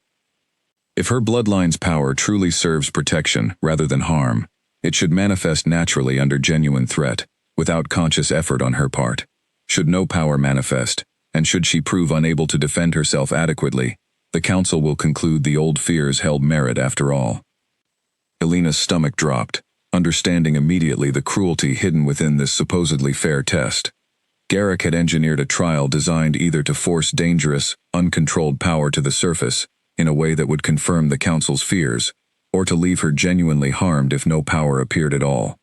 If her bloodline's power truly serves protection rather than harm, it should manifest naturally under genuine threat, without conscious effort on her part. Should no power manifest, and should she prove unable to defend herself adequately, the council will conclude the old fears held merit after all. Alina's stomach dropped, understanding immediately the cruelty hidden within this supposedly fair test. Garrick had engineered a trial designed either to force dangerous, uncontrolled power to the surface in a way that would confirm the council's fears, or to leave her genuinely harmed if no power appeared at all.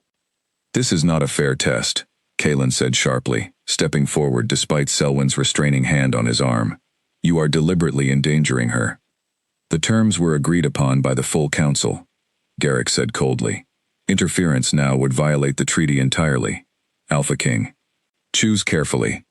"This is not a fair test," Kaelin said sharply, stepping forward despite Selwyn's restraining hand on his arm. "You are deliberately endangering her." "The terms were agreed upon by the full council," Garrick said coldly. "Interference now would violate the treaty entirely. Alpha King, choose carefully."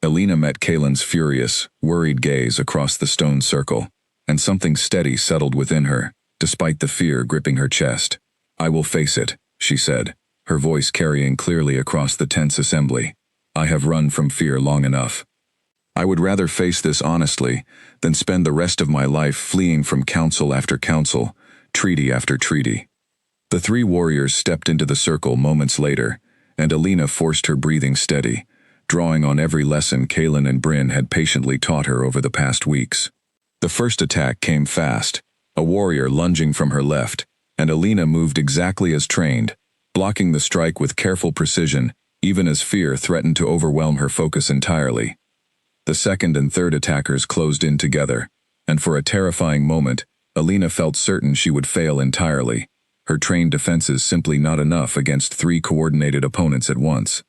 Alina met Kalen's furious, worried gaze across the stone circle, and something steady settled within her, despite the fear gripping her chest. "I will face it," she said, her voice carrying clearly across the tense assembly. "I have run from fear long enough. I would rather face this honestly than spend the rest of my life fleeing from council after council, treaty after treaty." The three warriors stepped into the circle moments later, and Alina forced her breathing steady, drawing on every lesson Kalen and Bryn had patiently taught her over the past weeks. The first attack came fast, a warrior lunging from her left, and Alina moved exactly as trained, blocking the strike with careful precision, even as fear threatened to overwhelm her focus entirely. The second and third attackers closed in together, and for a terrifying moment, Alina felt certain she would fail entirely, her trained defenses simply not enough against three coordinated opponents at once.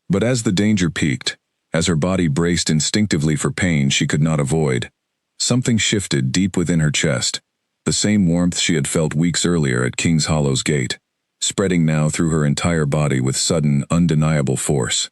But as the danger peaked, as her body braced instinctively for pain she could not avoid, something shifted deep within her chest, the same warmth she had felt weeks earlier at King's Hollow's gate, spreading now through her entire body with sudden, undeniable force.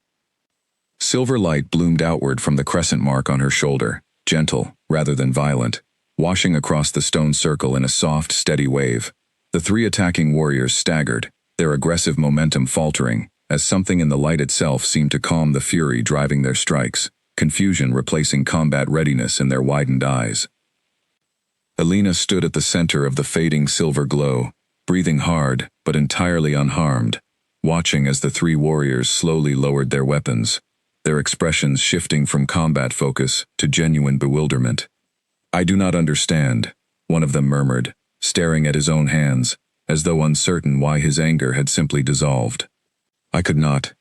Silver light bloomed outward from the crescent mark on her shoulder, gentle, rather than violent, washing across the stone circle in a soft, steady wave. The three attacking warriors staggered, their aggressive momentum faltering, as something in the light itself seemed to calm the fury driving their strikes, confusion replacing combat readiness in their widened eyes. Alina stood at the center of the fading silver glow, breathing hard but entirely unharmed, watching as the three warriors slowly lowered their weapons, their expressions shifting from combat focus to genuine bewilderment. "I do not understand," one of them murmured, staring at his own hands, as though uncertain why his anger had simply dissolved. I did not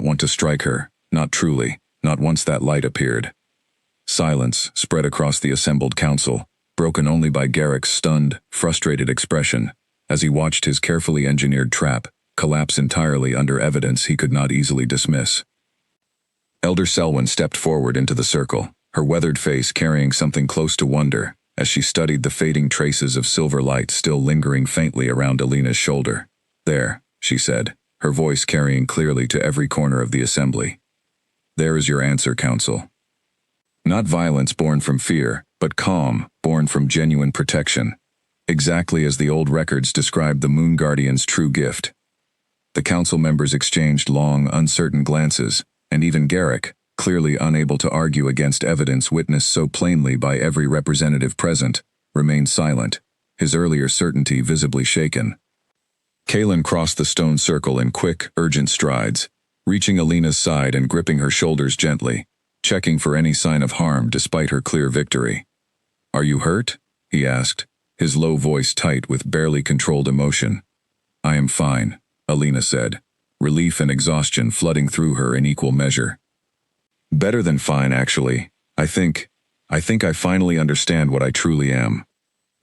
want to strike her, not truly, not once that light appeared." Silence spread across the assembled council, broken only by Garrick's stunned, frustrated expression, as he watched his carefully engineered trap collapse entirely under evidence he could not easily dismiss. Elder Selwyn stepped forward into the circle, her weathered face carrying something close to wonder, as she studied the fading traces of silver light still lingering faintly around Alina's shoulder. "There," she said, her voice carrying clearly to every corner of the assembly. "There is your answer, Council. Not violence born from fear, but calm, born from genuine protection. Exactly as the old records described the Moon Guardian's true gift." The council members exchanged long, uncertain glances, and even Garrick, clearly unable to argue against evidence witnessed so plainly by every representative present, remained silent, his earlier certainty visibly shaken. Kalen crossed the stone circle in quick, urgent strides, reaching Alina's side and gripping her shoulders gently, checking for any sign of harm despite her clear victory. "Are you hurt?" he asked, his low voice tight with barely controlled emotion. "I am fine," Alina said, relief and exhaustion flooding through her in equal measure. "Better than fine, actually. I think I finally understand what I truly am."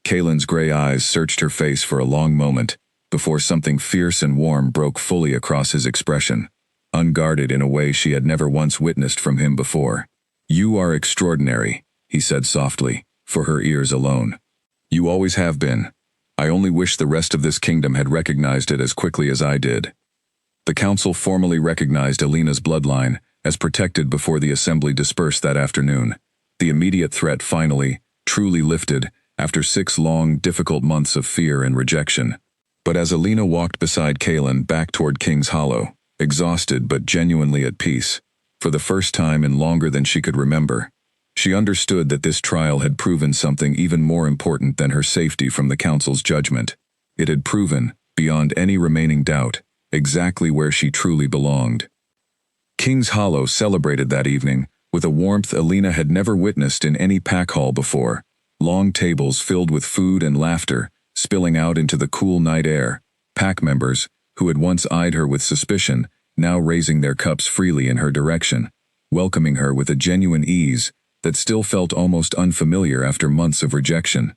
Kalen's gray eyes searched her face for a long moment, before something fierce and warm broke fully across his expression, unguarded in a way she had never once witnessed from him before. "You are extraordinary," he said softly, for her ears alone. "You always have been. I only wish the rest of this kingdom had recognized it as quickly as I did." The council formally recognized Alina's bloodline as protected before the assembly dispersed that afternoon. The immediate threat finally, truly lifted, after 6 long, difficult months of fear and rejection. But as Alina walked beside Kalen back toward King's Hollow, exhausted but genuinely at peace, for the first time in longer than she could remember, she understood that this trial had proven something even more important than her safety from the council's judgment. It had proven, beyond any remaining doubt, exactly where she truly belonged. King's Hollow celebrated that evening with a warmth Alina had never witnessed in any pack hall before, long tables filled with food and laughter, spilling out into the cool night air, pack members, who had once eyed her with suspicion, now raising their cups freely in her direction, welcoming her with a genuine ease that still felt almost unfamiliar after months of rejection.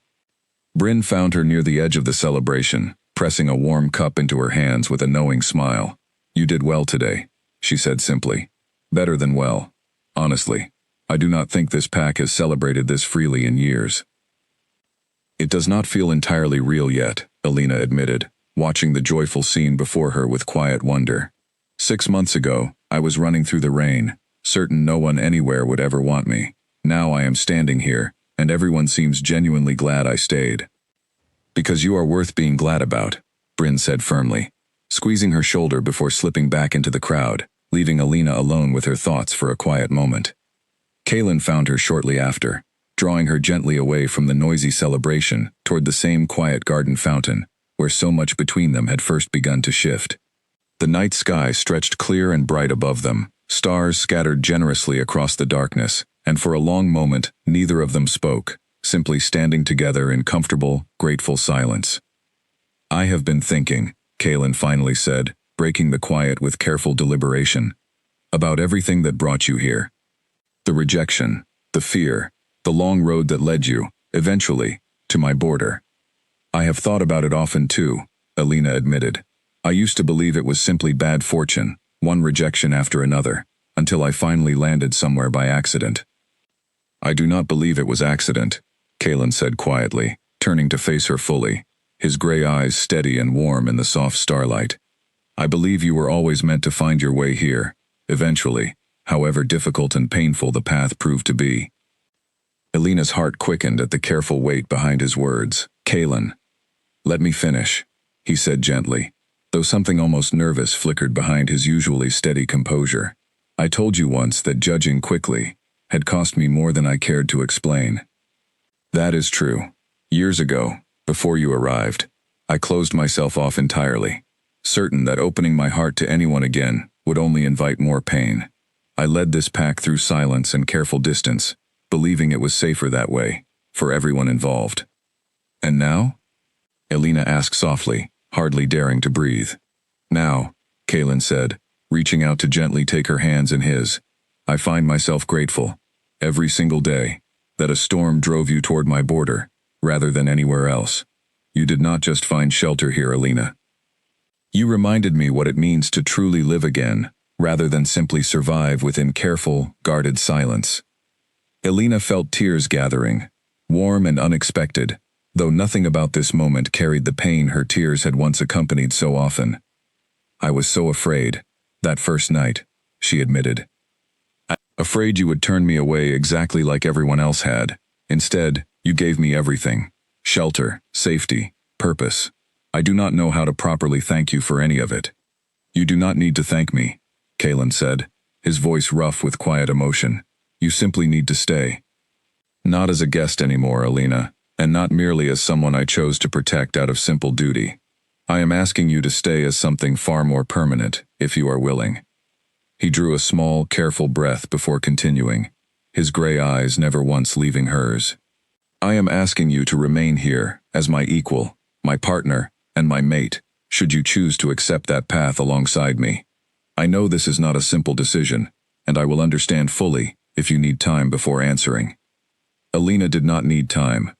Bryn found her near the edge of the celebration, pressing a warm cup into her hands with a knowing smile. "You did well today," she said simply. "Better than well. Honestly, I do not think this pack has celebrated this freely in years." "It does not feel entirely real yet," Alina admitted, watching the joyful scene before her with quiet wonder. 6 months ago, I was running through the rain, certain no one anywhere would ever want me. Now I am standing here, and everyone seems genuinely glad I stayed. Because you are worth being glad about, Bryn said firmly, squeezing her shoulder before slipping back into the crowd, leaving Alina alone with her thoughts for a quiet moment. Kaelin found her shortly after, drawing her gently away from the noisy celebration toward the same quiet garden fountain, where so much between them had first begun to shift. The night sky stretched clear and bright above them, stars scattered generously across the darkness, and for a long moment neither of them spoke, simply standing together in comfortable, grateful silence. "I have been thinking," Kaelin finally said, breaking the quiet with careful deliberation, "about everything that brought you here. The rejection, the fear, the long road that led you, eventually, to my border. I have thought about it often too," Alina admitted. "I used to believe it was simply bad fortune, one rejection after another, until I finally landed somewhere by accident." "I do not believe it was accident," Kaelin said quietly, turning to face her fully, his gray eyes steady and warm in the soft starlight. "I believe you were always meant to find your way here, eventually, however difficult and painful the path proved to be." Alina's heart quickened at the careful weight behind his words. "Kaelin, let me finish," he said gently, though something almost nervous flickered behind his usually steady composure. "I told you once that judging quickly had cost me more than I cared to explain. That is true. Years ago, before you arrived, I closed myself off entirely, certain that opening my heart to anyone again would only invite more pain. I led this pack through silence and careful distance, believing it was safer that way, for everyone involved. And now?" Alina asked softly, hardly daring to breathe. "Now," Kaelin said, reaching out to gently take her hands in his, "I find myself grateful, every single day, that a storm drove you toward my border, rather than anywhere else. You did not just find shelter here, Alina. You reminded me what it means to truly live again, rather than simply survive within careful, guarded silence." Alina felt tears gathering, warm and unexpected, though nothing about this moment carried the pain her tears had once accompanied so often. "I was so afraid, that first night," she admitted. "Afraid you would turn me away exactly like everyone else had. Instead, you gave me everything: shelter, safety, purpose. I do not know how to properly thank you for any of it." "You do not need to thank me," Kaelin said, his voice rough with quiet emotion. "You simply need to stay. Not as a guest anymore, Alina, and not merely as someone I chose to protect out of simple duty. I am asking you to stay as something far more permanent, if you are willing." He drew a small, careful breath before continuing, his gray eyes never once leaving hers. "I am asking you to remain here as my equal, my partner, and my mate, should you choose to accept that path alongside me. I know this is not a simple decision, and I will understand fully if you need time before answering." Alina did not need time.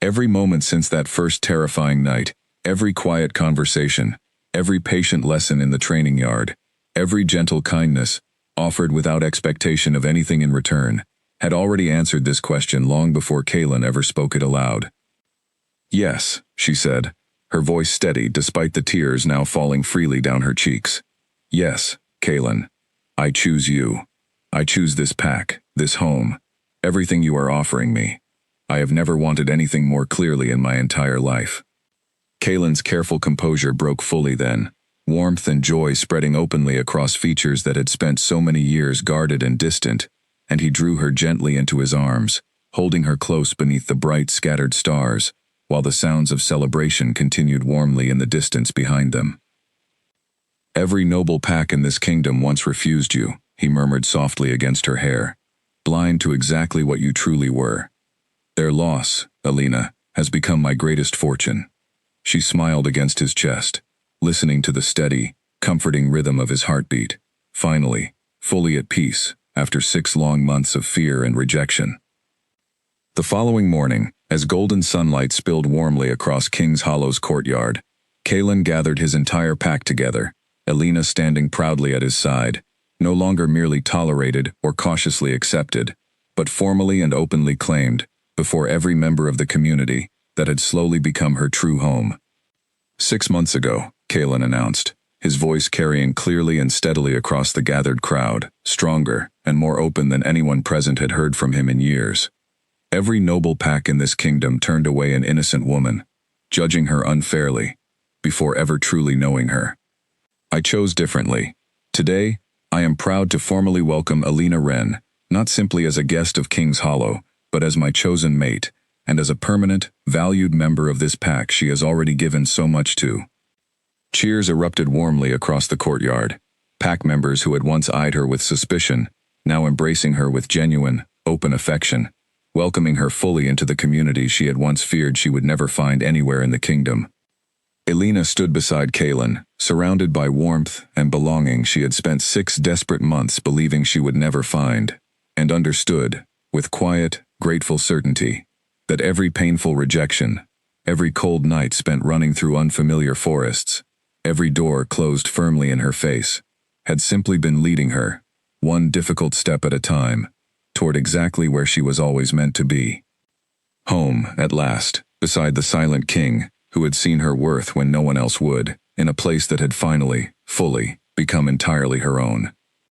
Every moment since that first terrifying night, every quiet conversation, every patient lesson in the training yard, every gentle kindness, offered without expectation of anything in return, had already answered this question long before Kaelin ever spoke it aloud. "Yes," she said, her voice steady despite the tears now falling freely down her cheeks. "Yes, Kaelin, I choose you. I choose this pack, this home, everything you are offering me. I have never wanted anything more clearly in my entire life." Kaelin's careful composure broke fully then, warmth and joy spreading openly across features that had spent so many years guarded and distant, and he drew her gently into his arms, holding her close beneath the bright scattered stars, while the sounds of celebration continued warmly in the distance behind them. "Every noble pack in this kingdom once refused you," he murmured softly against her hair, "blind to exactly what you truly were. Their loss, Alina, has become my greatest fortune." She smiled against his chest, listening to the steady, comforting rhythm of his heartbeat, finally, fully at peace, after 6 long months of fear and rejection. The following morning, as golden sunlight spilled warmly across King's Hollow's courtyard, Kaelin gathered his entire pack together, Alina standing proudly at his side, no longer merely tolerated or cautiously accepted, but formally and openly claimed, before every member of the community, that had slowly become her true home. 6 months ago, Kaelin announced, his voice carrying clearly and steadily across the gathered crowd, stronger and more open than anyone present had heard from him in years. Every noble pack in this kingdom turned away an innocent woman, judging her unfairly, before ever truly knowing her. I chose differently. Today, I am proud to formally welcome Alina Wren, not simply as a guest of King's Hollow, but as my chosen mate, and as a permanent, valued member of this pack she has already given so much to. Cheers erupted warmly across the courtyard, pack members who had once eyed her with suspicion, now embracing her with genuine, open affection, welcoming her fully into the community she had once feared she would never find anywhere in the kingdom. Alina stood beside Kaelin, surrounded by warmth and belonging she had spent 6 desperate months believing she would never find, and understood, with quiet, grateful certainty, that every painful rejection, every cold night spent running through unfamiliar forests, every door closed firmly in her face, had simply been leading her, one difficult step at a time, toward exactly where she was always meant to be. Home, at last, beside the silent king, who had seen her worth when no one else would, in a place that had finally, fully, become entirely her own.